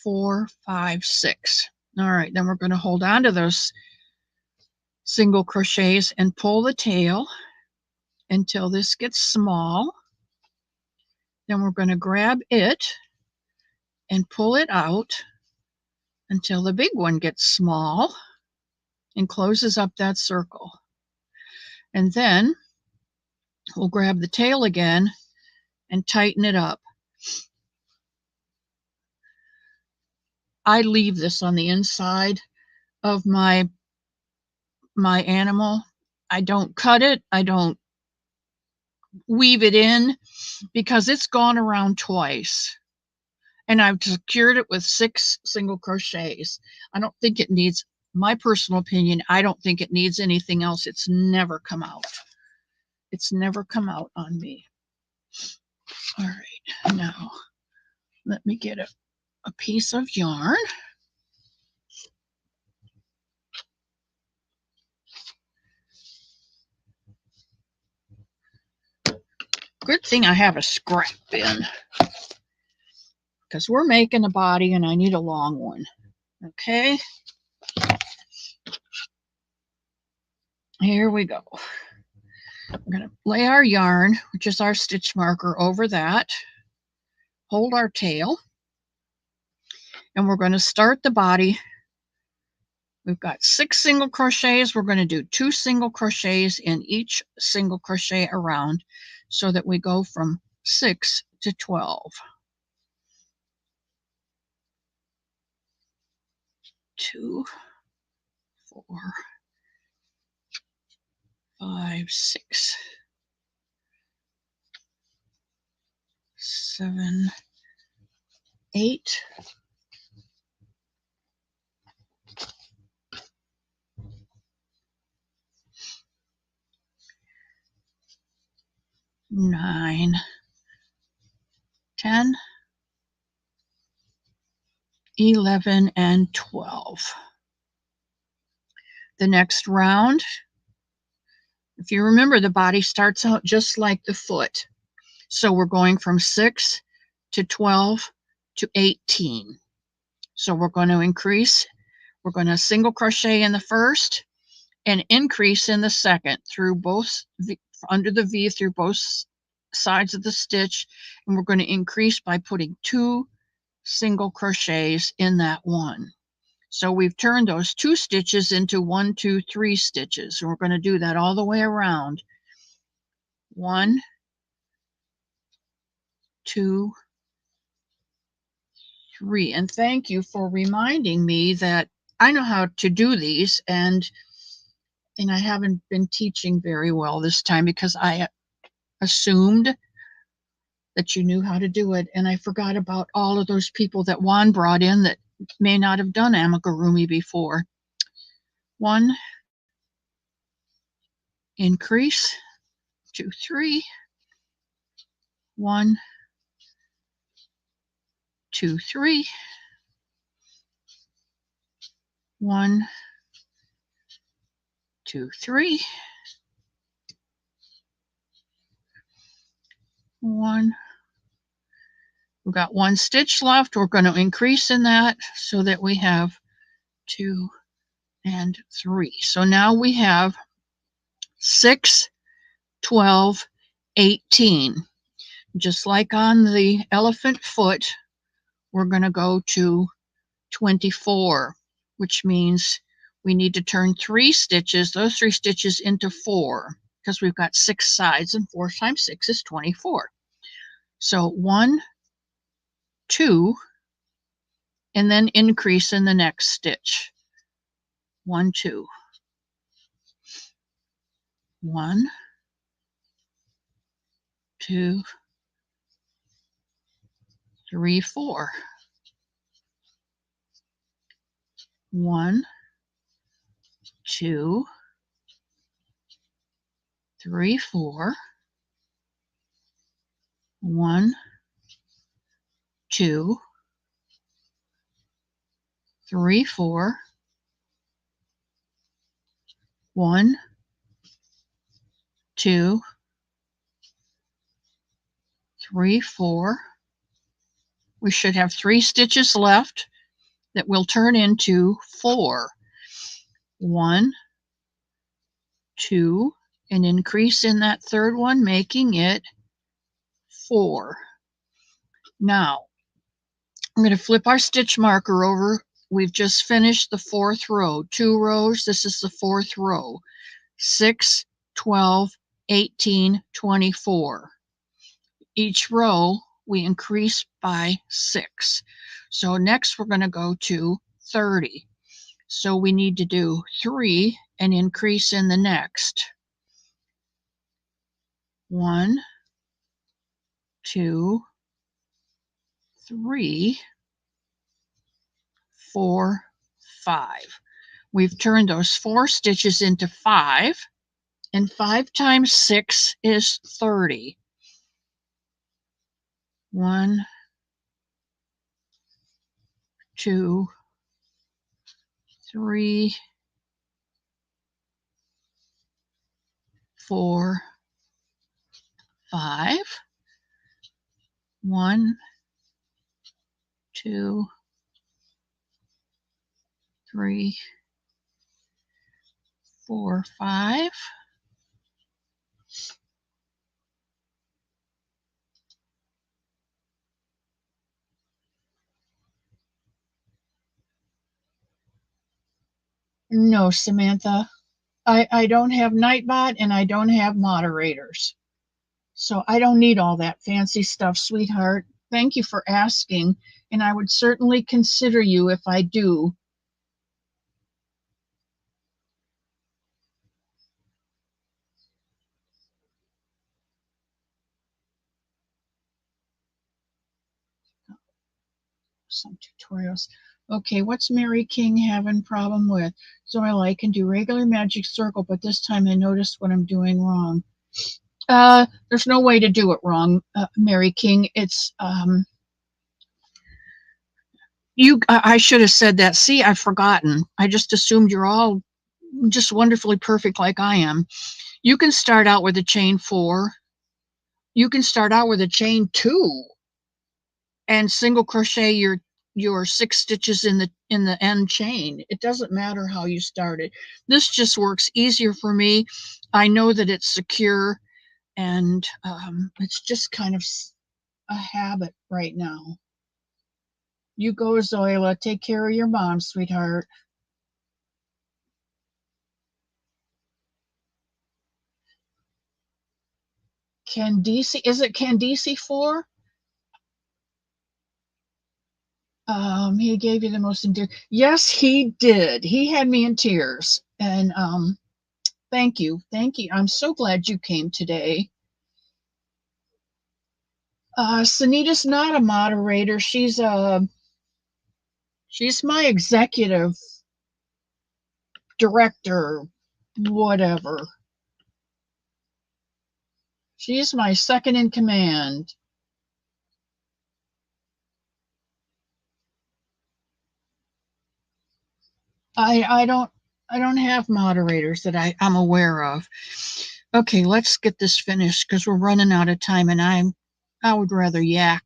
4, 5, 6. All right, then we're going to hold on to those single crochets and pull the tail until this gets small. Then we're going to grab it and pull it out until the big one gets small and closes up that circle. And then we'll grab the tail again and tighten it up. I leave this on the inside of my animal. I don't cut it. I don't weave it in because it's gone around twice. And I've secured it with 6 single crochets. I don't think it needs, my personal opinion, I don't think it needs anything else. It's never come out. It's never come out on me. All right, now Let me get a piece of yarn. Good thing I have a scrap bin, because we're making a body and I need a long one. Okay, here we go. We're going to lay our yarn, which is our stitch marker, over that, hold our tail, and we're going to start the body. We've got 6 single crochets. We're going to do 2 single crochets in each single crochet around, so that we go from 6 to 12. 2, 4, 5, 6, 7, 8, 9, 10, 11, and 12. The next round, if you remember, the body starts out just like the foot. So we're going from 6 to 12 to 18. So we're going to increase. We're going to single crochet in the first and increase in the second through both, under the V through both sides of the stitch. And we're going to increase by putting 2 single crochets in that one. So we've turned those 2 stitches into 1, 2, 3 stitches. And we're going to do that all the way around. 1, 2, 3. And thank you for reminding me that I know how to do these, and I haven't been teaching very well this time because I assumed that you knew how to do it, and I forgot about all of those people that Juan brought in that may not have done amigurumi before. 1, increase, 2, 3, 1, 2, 3, 1, 2, 3, 1. We've got 1 stitch left. We're going to increase in that so that we have 2 and 3. So now we have 6, 12, 18. Just like on the elephant foot, we're going to go to 24, which means we need to turn 3 stitches, those 3 stitches, into 4, because we've got 6 sides, and 4 times 6 is 24. So 1, 2, and then increase in the next stitch. 1, 2. 1, 2, 3, 4. 1, 2, 3, 4. 1, 2, 3, 4. 1, 2, 3, 4. We should have 3 stitches left that will turn into 4. 1, 2, and increase in that third one, making it 4. Now, I'm going to flip our stitch marker over. We've just finished the 4th row. 2 rows. This is the 4th row. 6, 12, 18, 24. Each row we increase by 6. So next we're going to go to 30. So we need to do 3 and increase in the next. 1, 2, 3, 4, 5. We've turned those 4 stitches into 5, and 5 times 6 is 30. 1, 2, 3, 4, 5. 1, 2, 3, 4, 5. No, Samantha, I don't have Nightbot and I don't have moderators. So I don't need all that fancy stuff, sweetheart. Thank you for asking, and I would certainly consider you if I do. Some tutorials. Okay, what's Mary King having problem with? Zoila, I can do regular magic circle, but this time I noticed what I'm doing wrong. There's no way to do it wrong, Mary King. It's I should have said that. See, I've forgotten. I just assumed you're all just wonderfully perfect like I am. You can start out with a chain 4. You can start out with a chain 2 and single crochet your 6 stitches in the end chain. It doesn't matter how you start it. This just works easier for me. I know that it's secure, and it's just kind of a habit right now. You go, Zoila. Take care of your mom, sweetheart. Candice, is it Candice 4? He gave you the most endearing. Yes, he did. He had me in tears. And thank you. Thank you. I'm so glad you came today. Sunita's not a moderator. She's my executive director, whatever. She's my second in command. I don't have moderators that I'm aware of. Okay, let's get this finished because we're running out of time, and I would rather yak.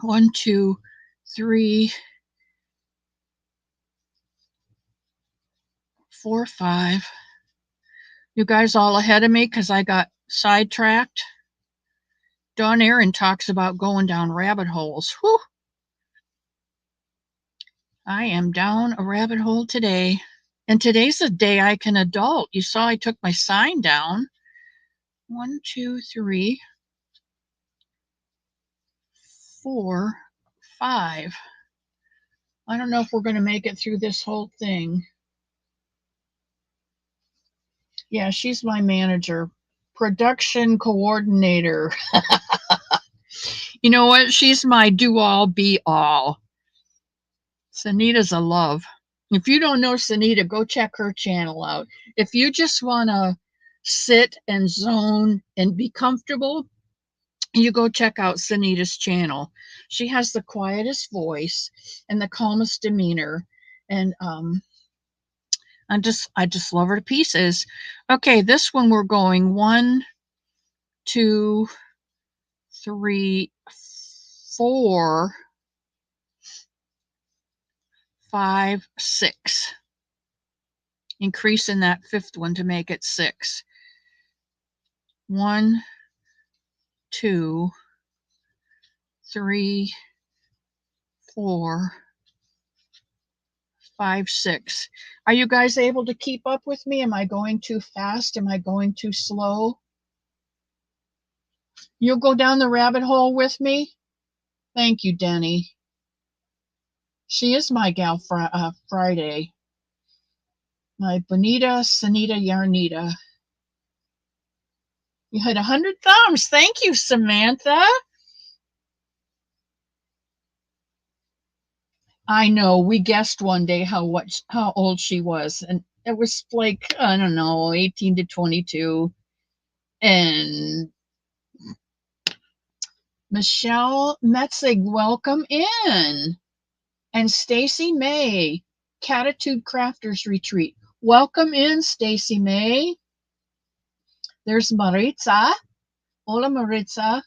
1, 2, 3, 4, 5. You guys all ahead of me because I got sidetracked. Dawn Aaron talks about going down rabbit holes. Whew. I am down a rabbit hole today. And today's the day I can adult. You saw I took my sign down. 1, 2, 3, 4, 5. I don't know if we're going to make it through this whole thing. Yeah, she's my manager, production coordinator. You know what? She's my do-all, be-all. Sanita's a love. If you don't know Sanita, go check her channel out. If you just want to sit and zone and be comfortable, you go check out Sanita's channel. She has the quietest voice and the calmest demeanor, and I just love her to pieces. Okay, this one we're going 1, 2, 3, 4, 5, 6. Increasing that 5th one to make it 6. 1, 2, 3, 4, 5, 6. Are you guys able to keep up with me? Am I going too fast? Am I going too slow? You'll go down the rabbit hole with me? Thank you, Denny. She is my gal Friday. My Bonita, Sanita, Yarnita. You had 100 thumbs. Thank you, Samantha. I know. We guessed one day how old she was, and it was like, I don't know, 18 to 22. And Michelle Metzig, welcome in. And Stacy May, Catitude Crafters Retreat. Welcome in, Stacy May. There's Maritza. Hola, Maritza.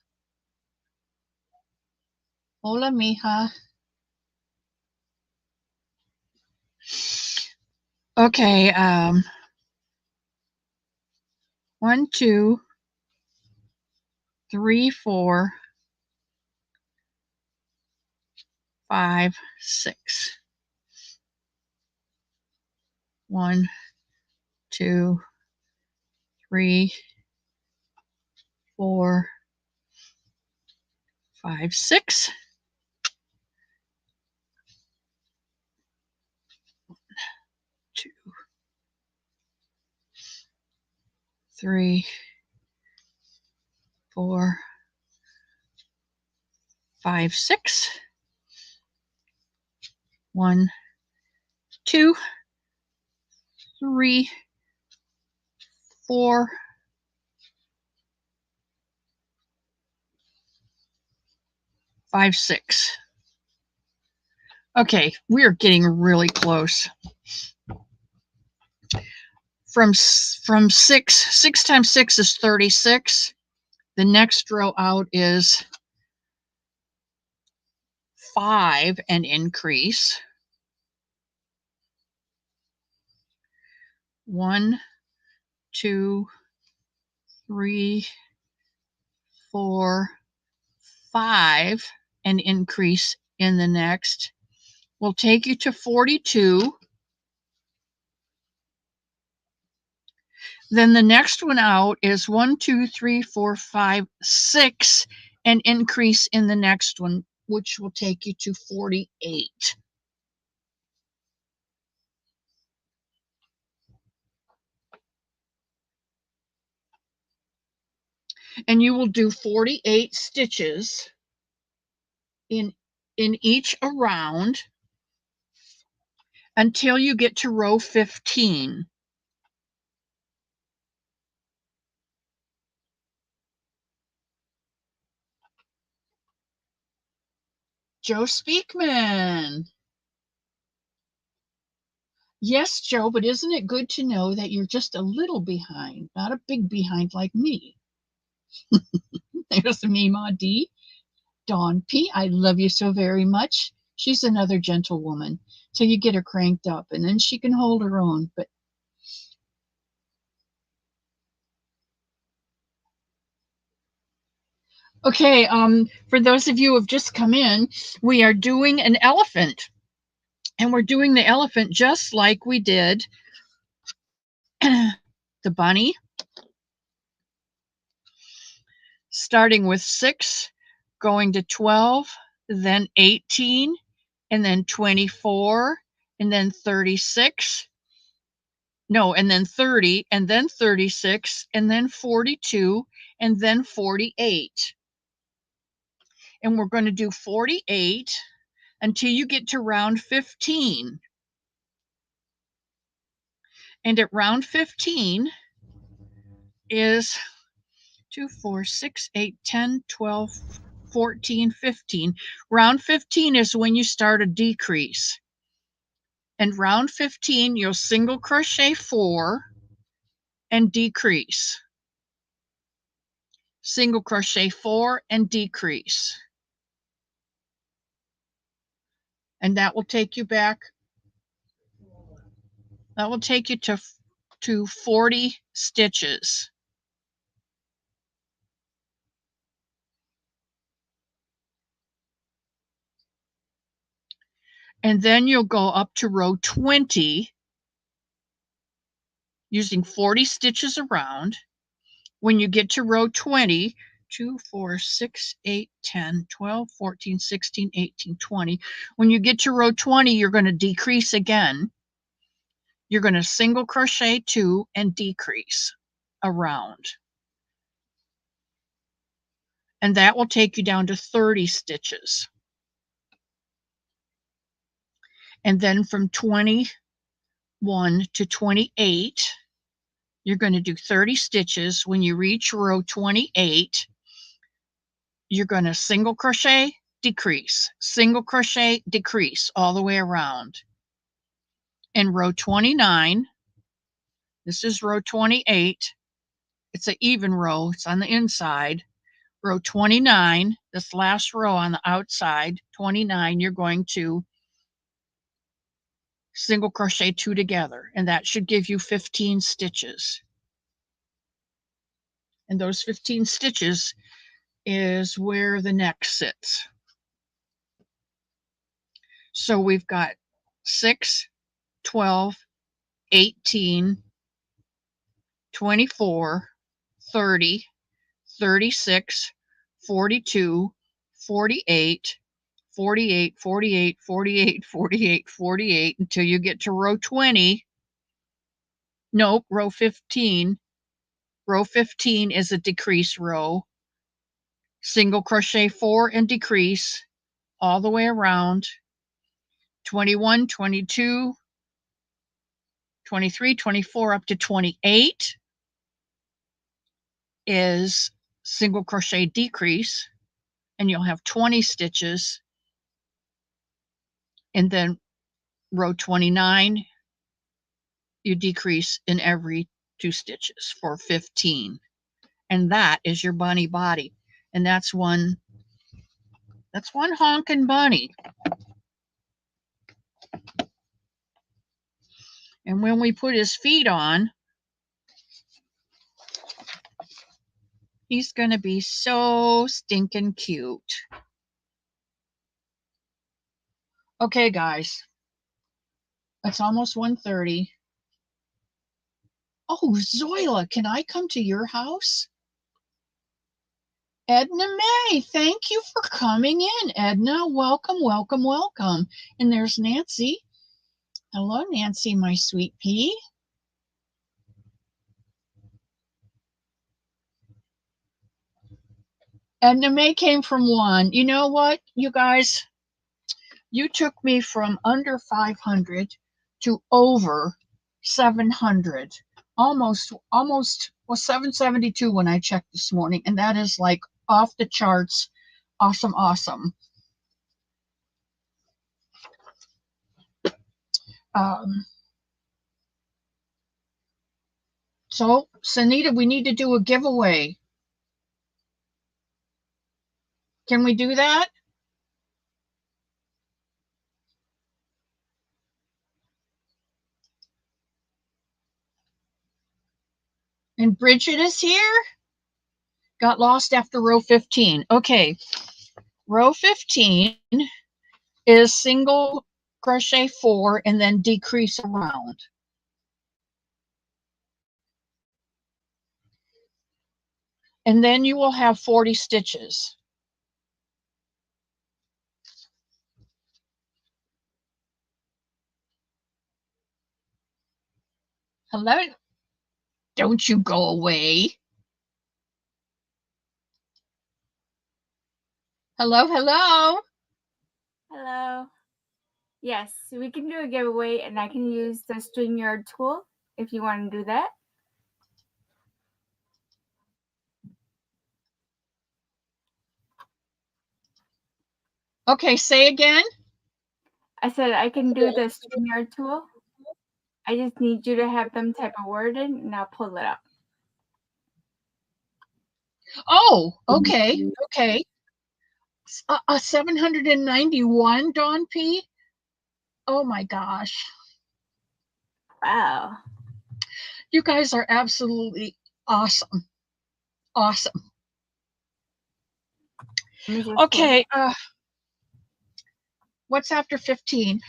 Hola, mija. Okay, 1, 2, 3, 4, 5, 6. 1, 2, 3, 4, 5, 6. 2, 3, 4, 5, 6. 1, 2, 3, 4, 5, 6. Okay, we are getting really close. From 6 times 6 is 36. The next row out is 5 and increase. 1, 2, 3, 4, 5 and increase in the next will take you to 42. Then the next one out is 1, 2, 3, 4, 5, 6 and increase in the next one, which will take you to 48. And you will do 48 stitches in each around until you get to row 15. Joe Speakman. Yes, Joe, but isn't it good to know that you're just a little behind, not a big behind like me? There's Mima D. Dawn P. I love you so very much. She's another gentlewoman till you get her cranked up, and then she can hold her own. But okay, for those of you who have just come in, we are doing an elephant, and we're doing the elephant just like we did the bunny, starting with 6, going to 12, then 18, and then 24, and then 36. No, and then 30, and then 36, and then 42, and then 48. And we're going to do 48 until you get to round 15. And at round 15 is 2, 4, 6, 8, 10, 12, 14, 15. Round 15 is when you start a decrease. And round 15, you'll single crochet 4 and decrease. Single crochet 4 and decrease. And that will take you back. That will take you to 40 stitches. And then you'll go up to row 20 using 40 stitches around. When you get to row 20, 2, 4, 6, 8, 10, 12, 14, 16, 18, 20. When you get to row 20, you're going to decrease again. You're going to single crochet 2 and decrease around. And that will take you down to 30 stitches. And then from 21 to 28, you're going to do 30 stitches. When you reach row 28, you're going to single crochet decrease, single crochet, decrease all the way around. In row 29, this is row 28, it's an even row, it's on the inside. Row 29, this last row on the outside, 29, you're going to single crochet 2 together, and that should give you 15 stitches. And those 15 stitches is where the neck sits. So we've got 6, 12, 18, 24, 30, 36, 42, 48, 48, 48, 48, 48, 48, until you get to row 20. Nope, row 15. Row 15 is a decrease row. Single crochet 4 and decrease all the way around. 21, 22, 23, 24 up to 28 is single crochet decrease, and you'll have 20 stitches. And then row 29, you decrease in every 2 stitches for 15. And that is your bunny body. And that's one honkin' bunny. And when we put his feet on, he's going to be so stinking cute. Okay, guys. It's almost 1:30. Oh, Zoila, can I come to your house? Edna May, thank you for coming in. Edna, welcome, welcome, welcome. And there's Nancy. Hello, Nancy, my sweet pea. Edna May came from 1. You know what, you guys? You took me from under 500 to over 700. Almost, well, 772 when I checked this morning. And that is like off the charts. Awesome, awesome. So, Sanita, we need to do a giveaway. Can we do that? And Bridget is here? Got lost after row 15. Okay, row 15 is single crochet 4 and then decrease around. And then you will have 40 stitches. Hello? Don't you go away. Hello, hello. Hello. Yes, we can do a giveaway, and I can use the StreamYard tool if you want to do that. Okay, say again. I said I can do the StreamYard tool. I just need you to have them type a word in, and I'll pull it up. Oh, okay, okay. 791, Dawn P. Oh my gosh. Wow. You guys are absolutely awesome. Awesome. Okay, what's after 15?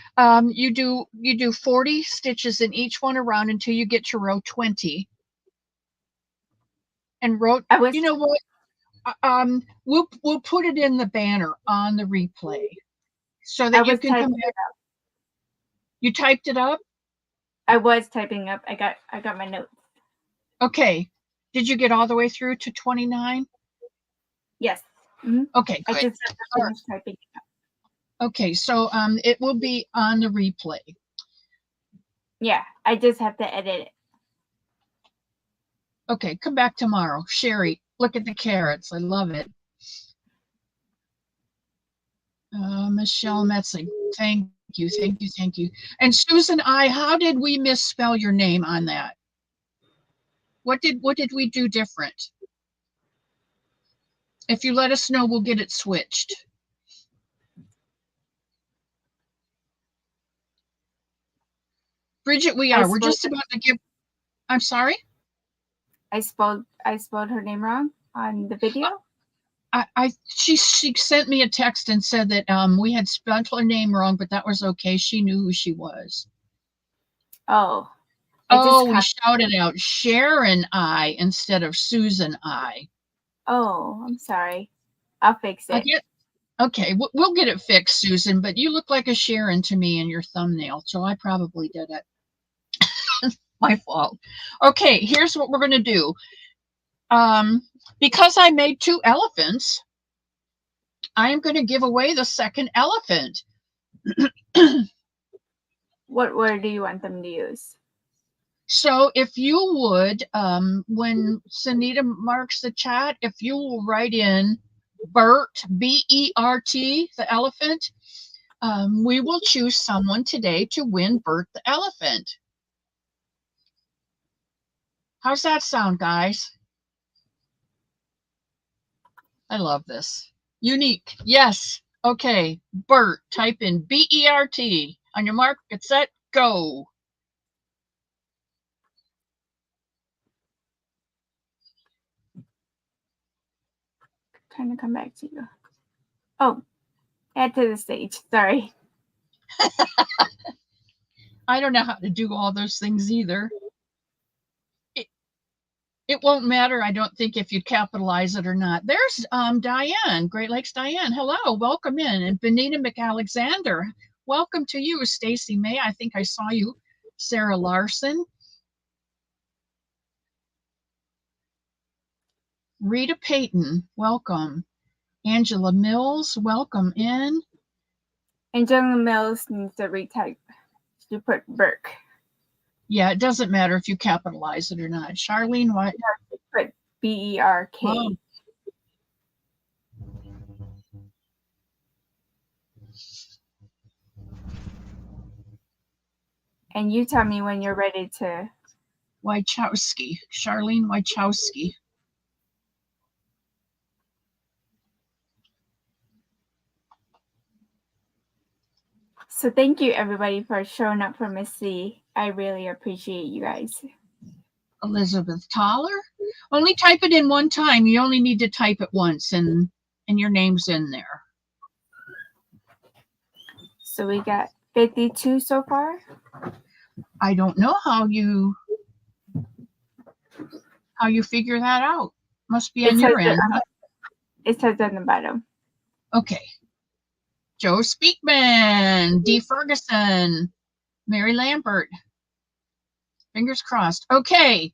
You do 40 stitches in each one around until you get to row 20. And you know what? We'll put it in the banner on the replay so that you can come back. You typed it up? I was typing up. I got my notes. Okay. Did you get all the way through to 29? Yes. Mm-hmm. Okay, good. I just have to finish typing it up. Okay, so it will be on the replay. Yeah, I just have to edit it. Okay, come back tomorrow. Sherry, look at the carrots. I love it. Michelle Metzig, thank you, thank you, thank you. And Susan I, how did we misspell your name on that? What did we do different? If you let us know, we'll get it switched. Bridget, we are. We're just about to give. I'm sorry. I spelled her name wrong on the video. She sent me a text and said that we had spelled her name wrong, but that was okay. She knew who she was. Oh. We shouted out Sharon I instead of Susan I. Oh, I'm sorry. I'll fix it. Okay, we'll get it fixed, Susan, but you look like a Sharon to me in your thumbnail, so I probably did it. My fault. Okay, here's what we're going to do. Because I made 2 elephants, I am going to give away the second elephant. What word do you want them to use? So if you would, when Sunita marks the chat, if you will write in Bert, B-E-R-T, the elephant, we will choose someone today to win Bert the elephant. How's that sound, guys? I love this. Unique. Yes. Okay. Bert, type in B-E-R-T. On your mark, get set, go. Trying to come back to you. Oh, add to the stage. Sorry. I don't know how to do all those things either. It won't matter, I don't think, if you capitalize it or not. There's Diane, Great Lakes Diane. Hello, welcome in. And Benita McAlexander, welcome to you. Stacy May, I think I saw you. Sarah Larson. Rita Payton, welcome. Angela Mills, welcome in. Angela Mills needs to retype. She put Burke. Yeah, it doesn't matter if you capitalize it or not. Charlene, what? Put B-E-R-K. Oh. And you tell me when you're ready to. Wachowski, Charlene Wachowski. So thank you, everybody, for showing up for Miss C. I really appreciate you guys. Elizabeth Toller. Only type it in one time. You only need to type it once, and your name's in there. So we got 52 so far. I don't know how you figure that out. Must be on your end. It says on the bottom. Okay. Joe Speakman, Dee Ferguson, Mary Lambert. Fingers crossed. Okay.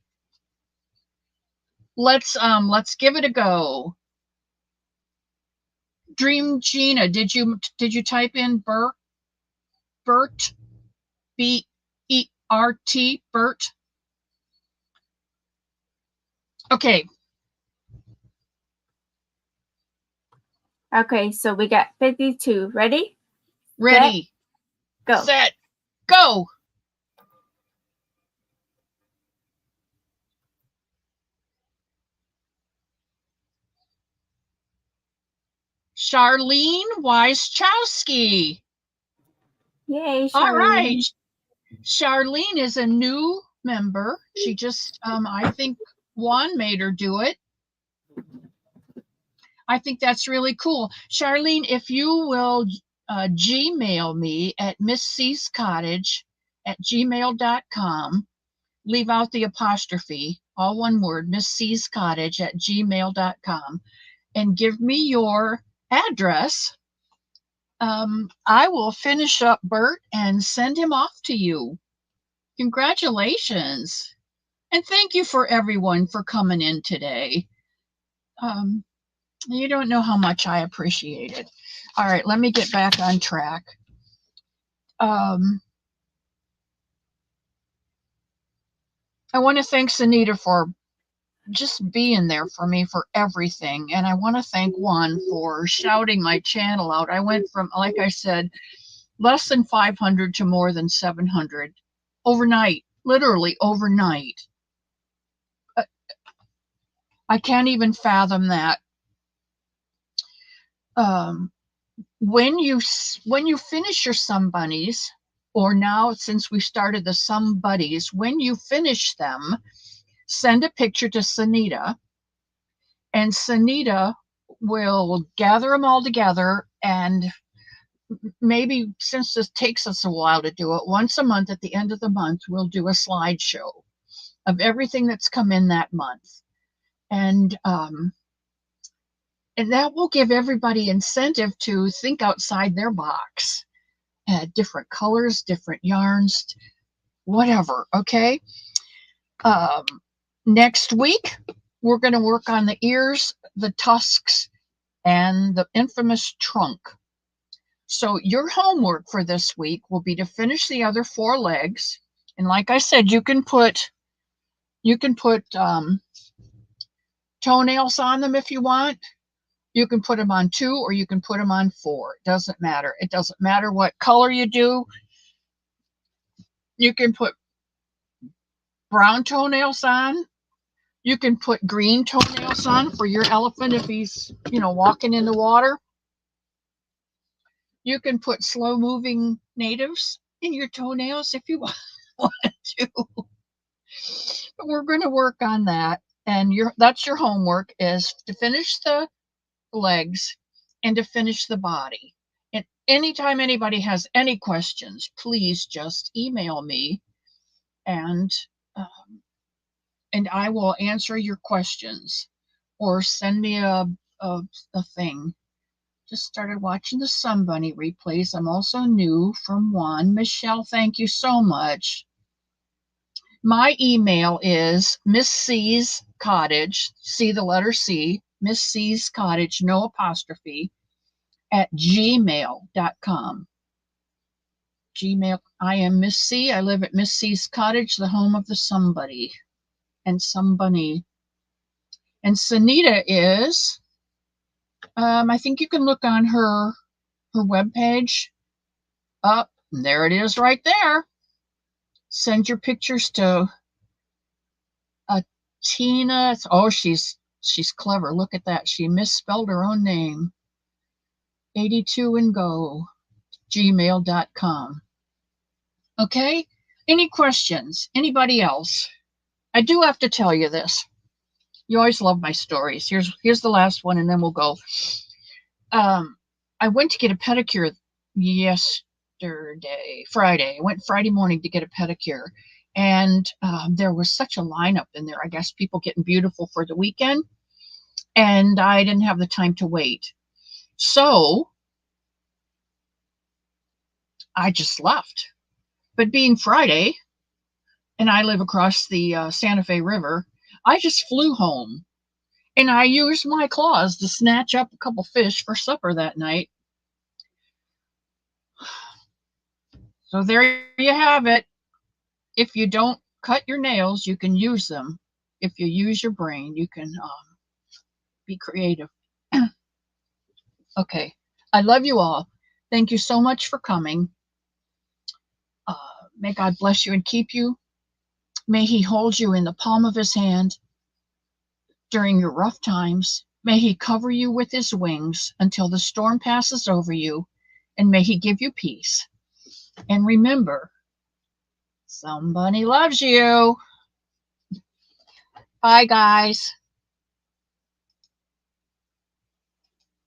Let's give it a go. Dream Gina, did you type in Bert? Bert, B-E-R-T, Bert. Okay. Okay, so we got 52. Ready? Ready. Set, go. Set, go. Charlene Wachowski. Yay, Charlene. All right. Charlene is a new member. She just, I think Juan made her do it. I think that's really cool. Charlene, if you will Gmail me at missc'scottage@gmail.com, leave out the apostrophe, all one word, missc'scottage@gmail.com, and give me your address, I will finish up Bert and send him off to you. Congratulations. And thank you for everyone for coming in today. You don't know how much I appreciate it. All right, let me get back on track. I want to thank Sunita for just being there for me for everything. And I want to thank Juan for shouting my channel out. I went from, like I said, less than 500 to more than 700 overnight, literally overnight. I can't even fathom that. Um, when you finish your Somebunnies, or now since we started the Somebuddies, when you finish them, send a picture to Sanita, and Sanita will gather them all together, and maybe, since this takes us a while to do it, once a month at the end of the month we'll do a slideshow of everything that's come in that month. And that will give everybody incentive to think outside their box. Different colors, different yarns, whatever. Okay. Um, Next week, we're going to work on the ears, the tusks, and the infamous trunk. So your homework for this week will be to finish the other 4 legs. And like I said, you can put toenails on them if you want. You can put them on 2 or you can put them on 4. It doesn't matter. It doesn't matter what color you do. You can put brown toenails on. You can put green toenails on for your elephant if he's, walking in the water. You can put slow moving natives in your toenails if you want to. But we're going to work on that. And that's your homework, is to finish the legs and to finish the body. And anytime anybody has any questions, please just email me, and I will answer your questions, or send me a thing. Just started watching the Somebunny replays. I'm also new from Juan. Michelle, thank you so much. My email is Miss C's Cottage, C, the letter C, Miss C's Cottage, no apostrophe, at gmail.com. Gmail. I am Miss C. I live at Miss C's Cottage, the home of the Somebuddy and Somebunny. And Sanita is, I think you can look on her webpage. Up, there it is right there. Send your pictures to Tina. Oh, she's clever. Look at that. She misspelled her own name. 82 and go. gmail.com. Okay? Any questions? Anybody else? I do have to tell you this. You always love my stories. Here's the last one, and then we'll go. I went to get a pedicure Friday. I went Friday morning to get a pedicure, and there was such a lineup in there. I guess people getting beautiful for the weekend, and I didn't have the time to wait. So I just left. But being Friday, and I live across the Santa Fe River, I just flew home. And I used my claws to snatch up a couple fish for supper that night. So there you have it. If you don't cut your nails, you can use them. If you use your brain, you can be creative. Okay. I love you all. Thank you so much for coming. May God bless you and keep you. May He hold you in the palm of His hand during your rough times. May He cover you with His wings until the storm passes over you, and may He give you peace. And remember, somebody loves you. Bye, guys.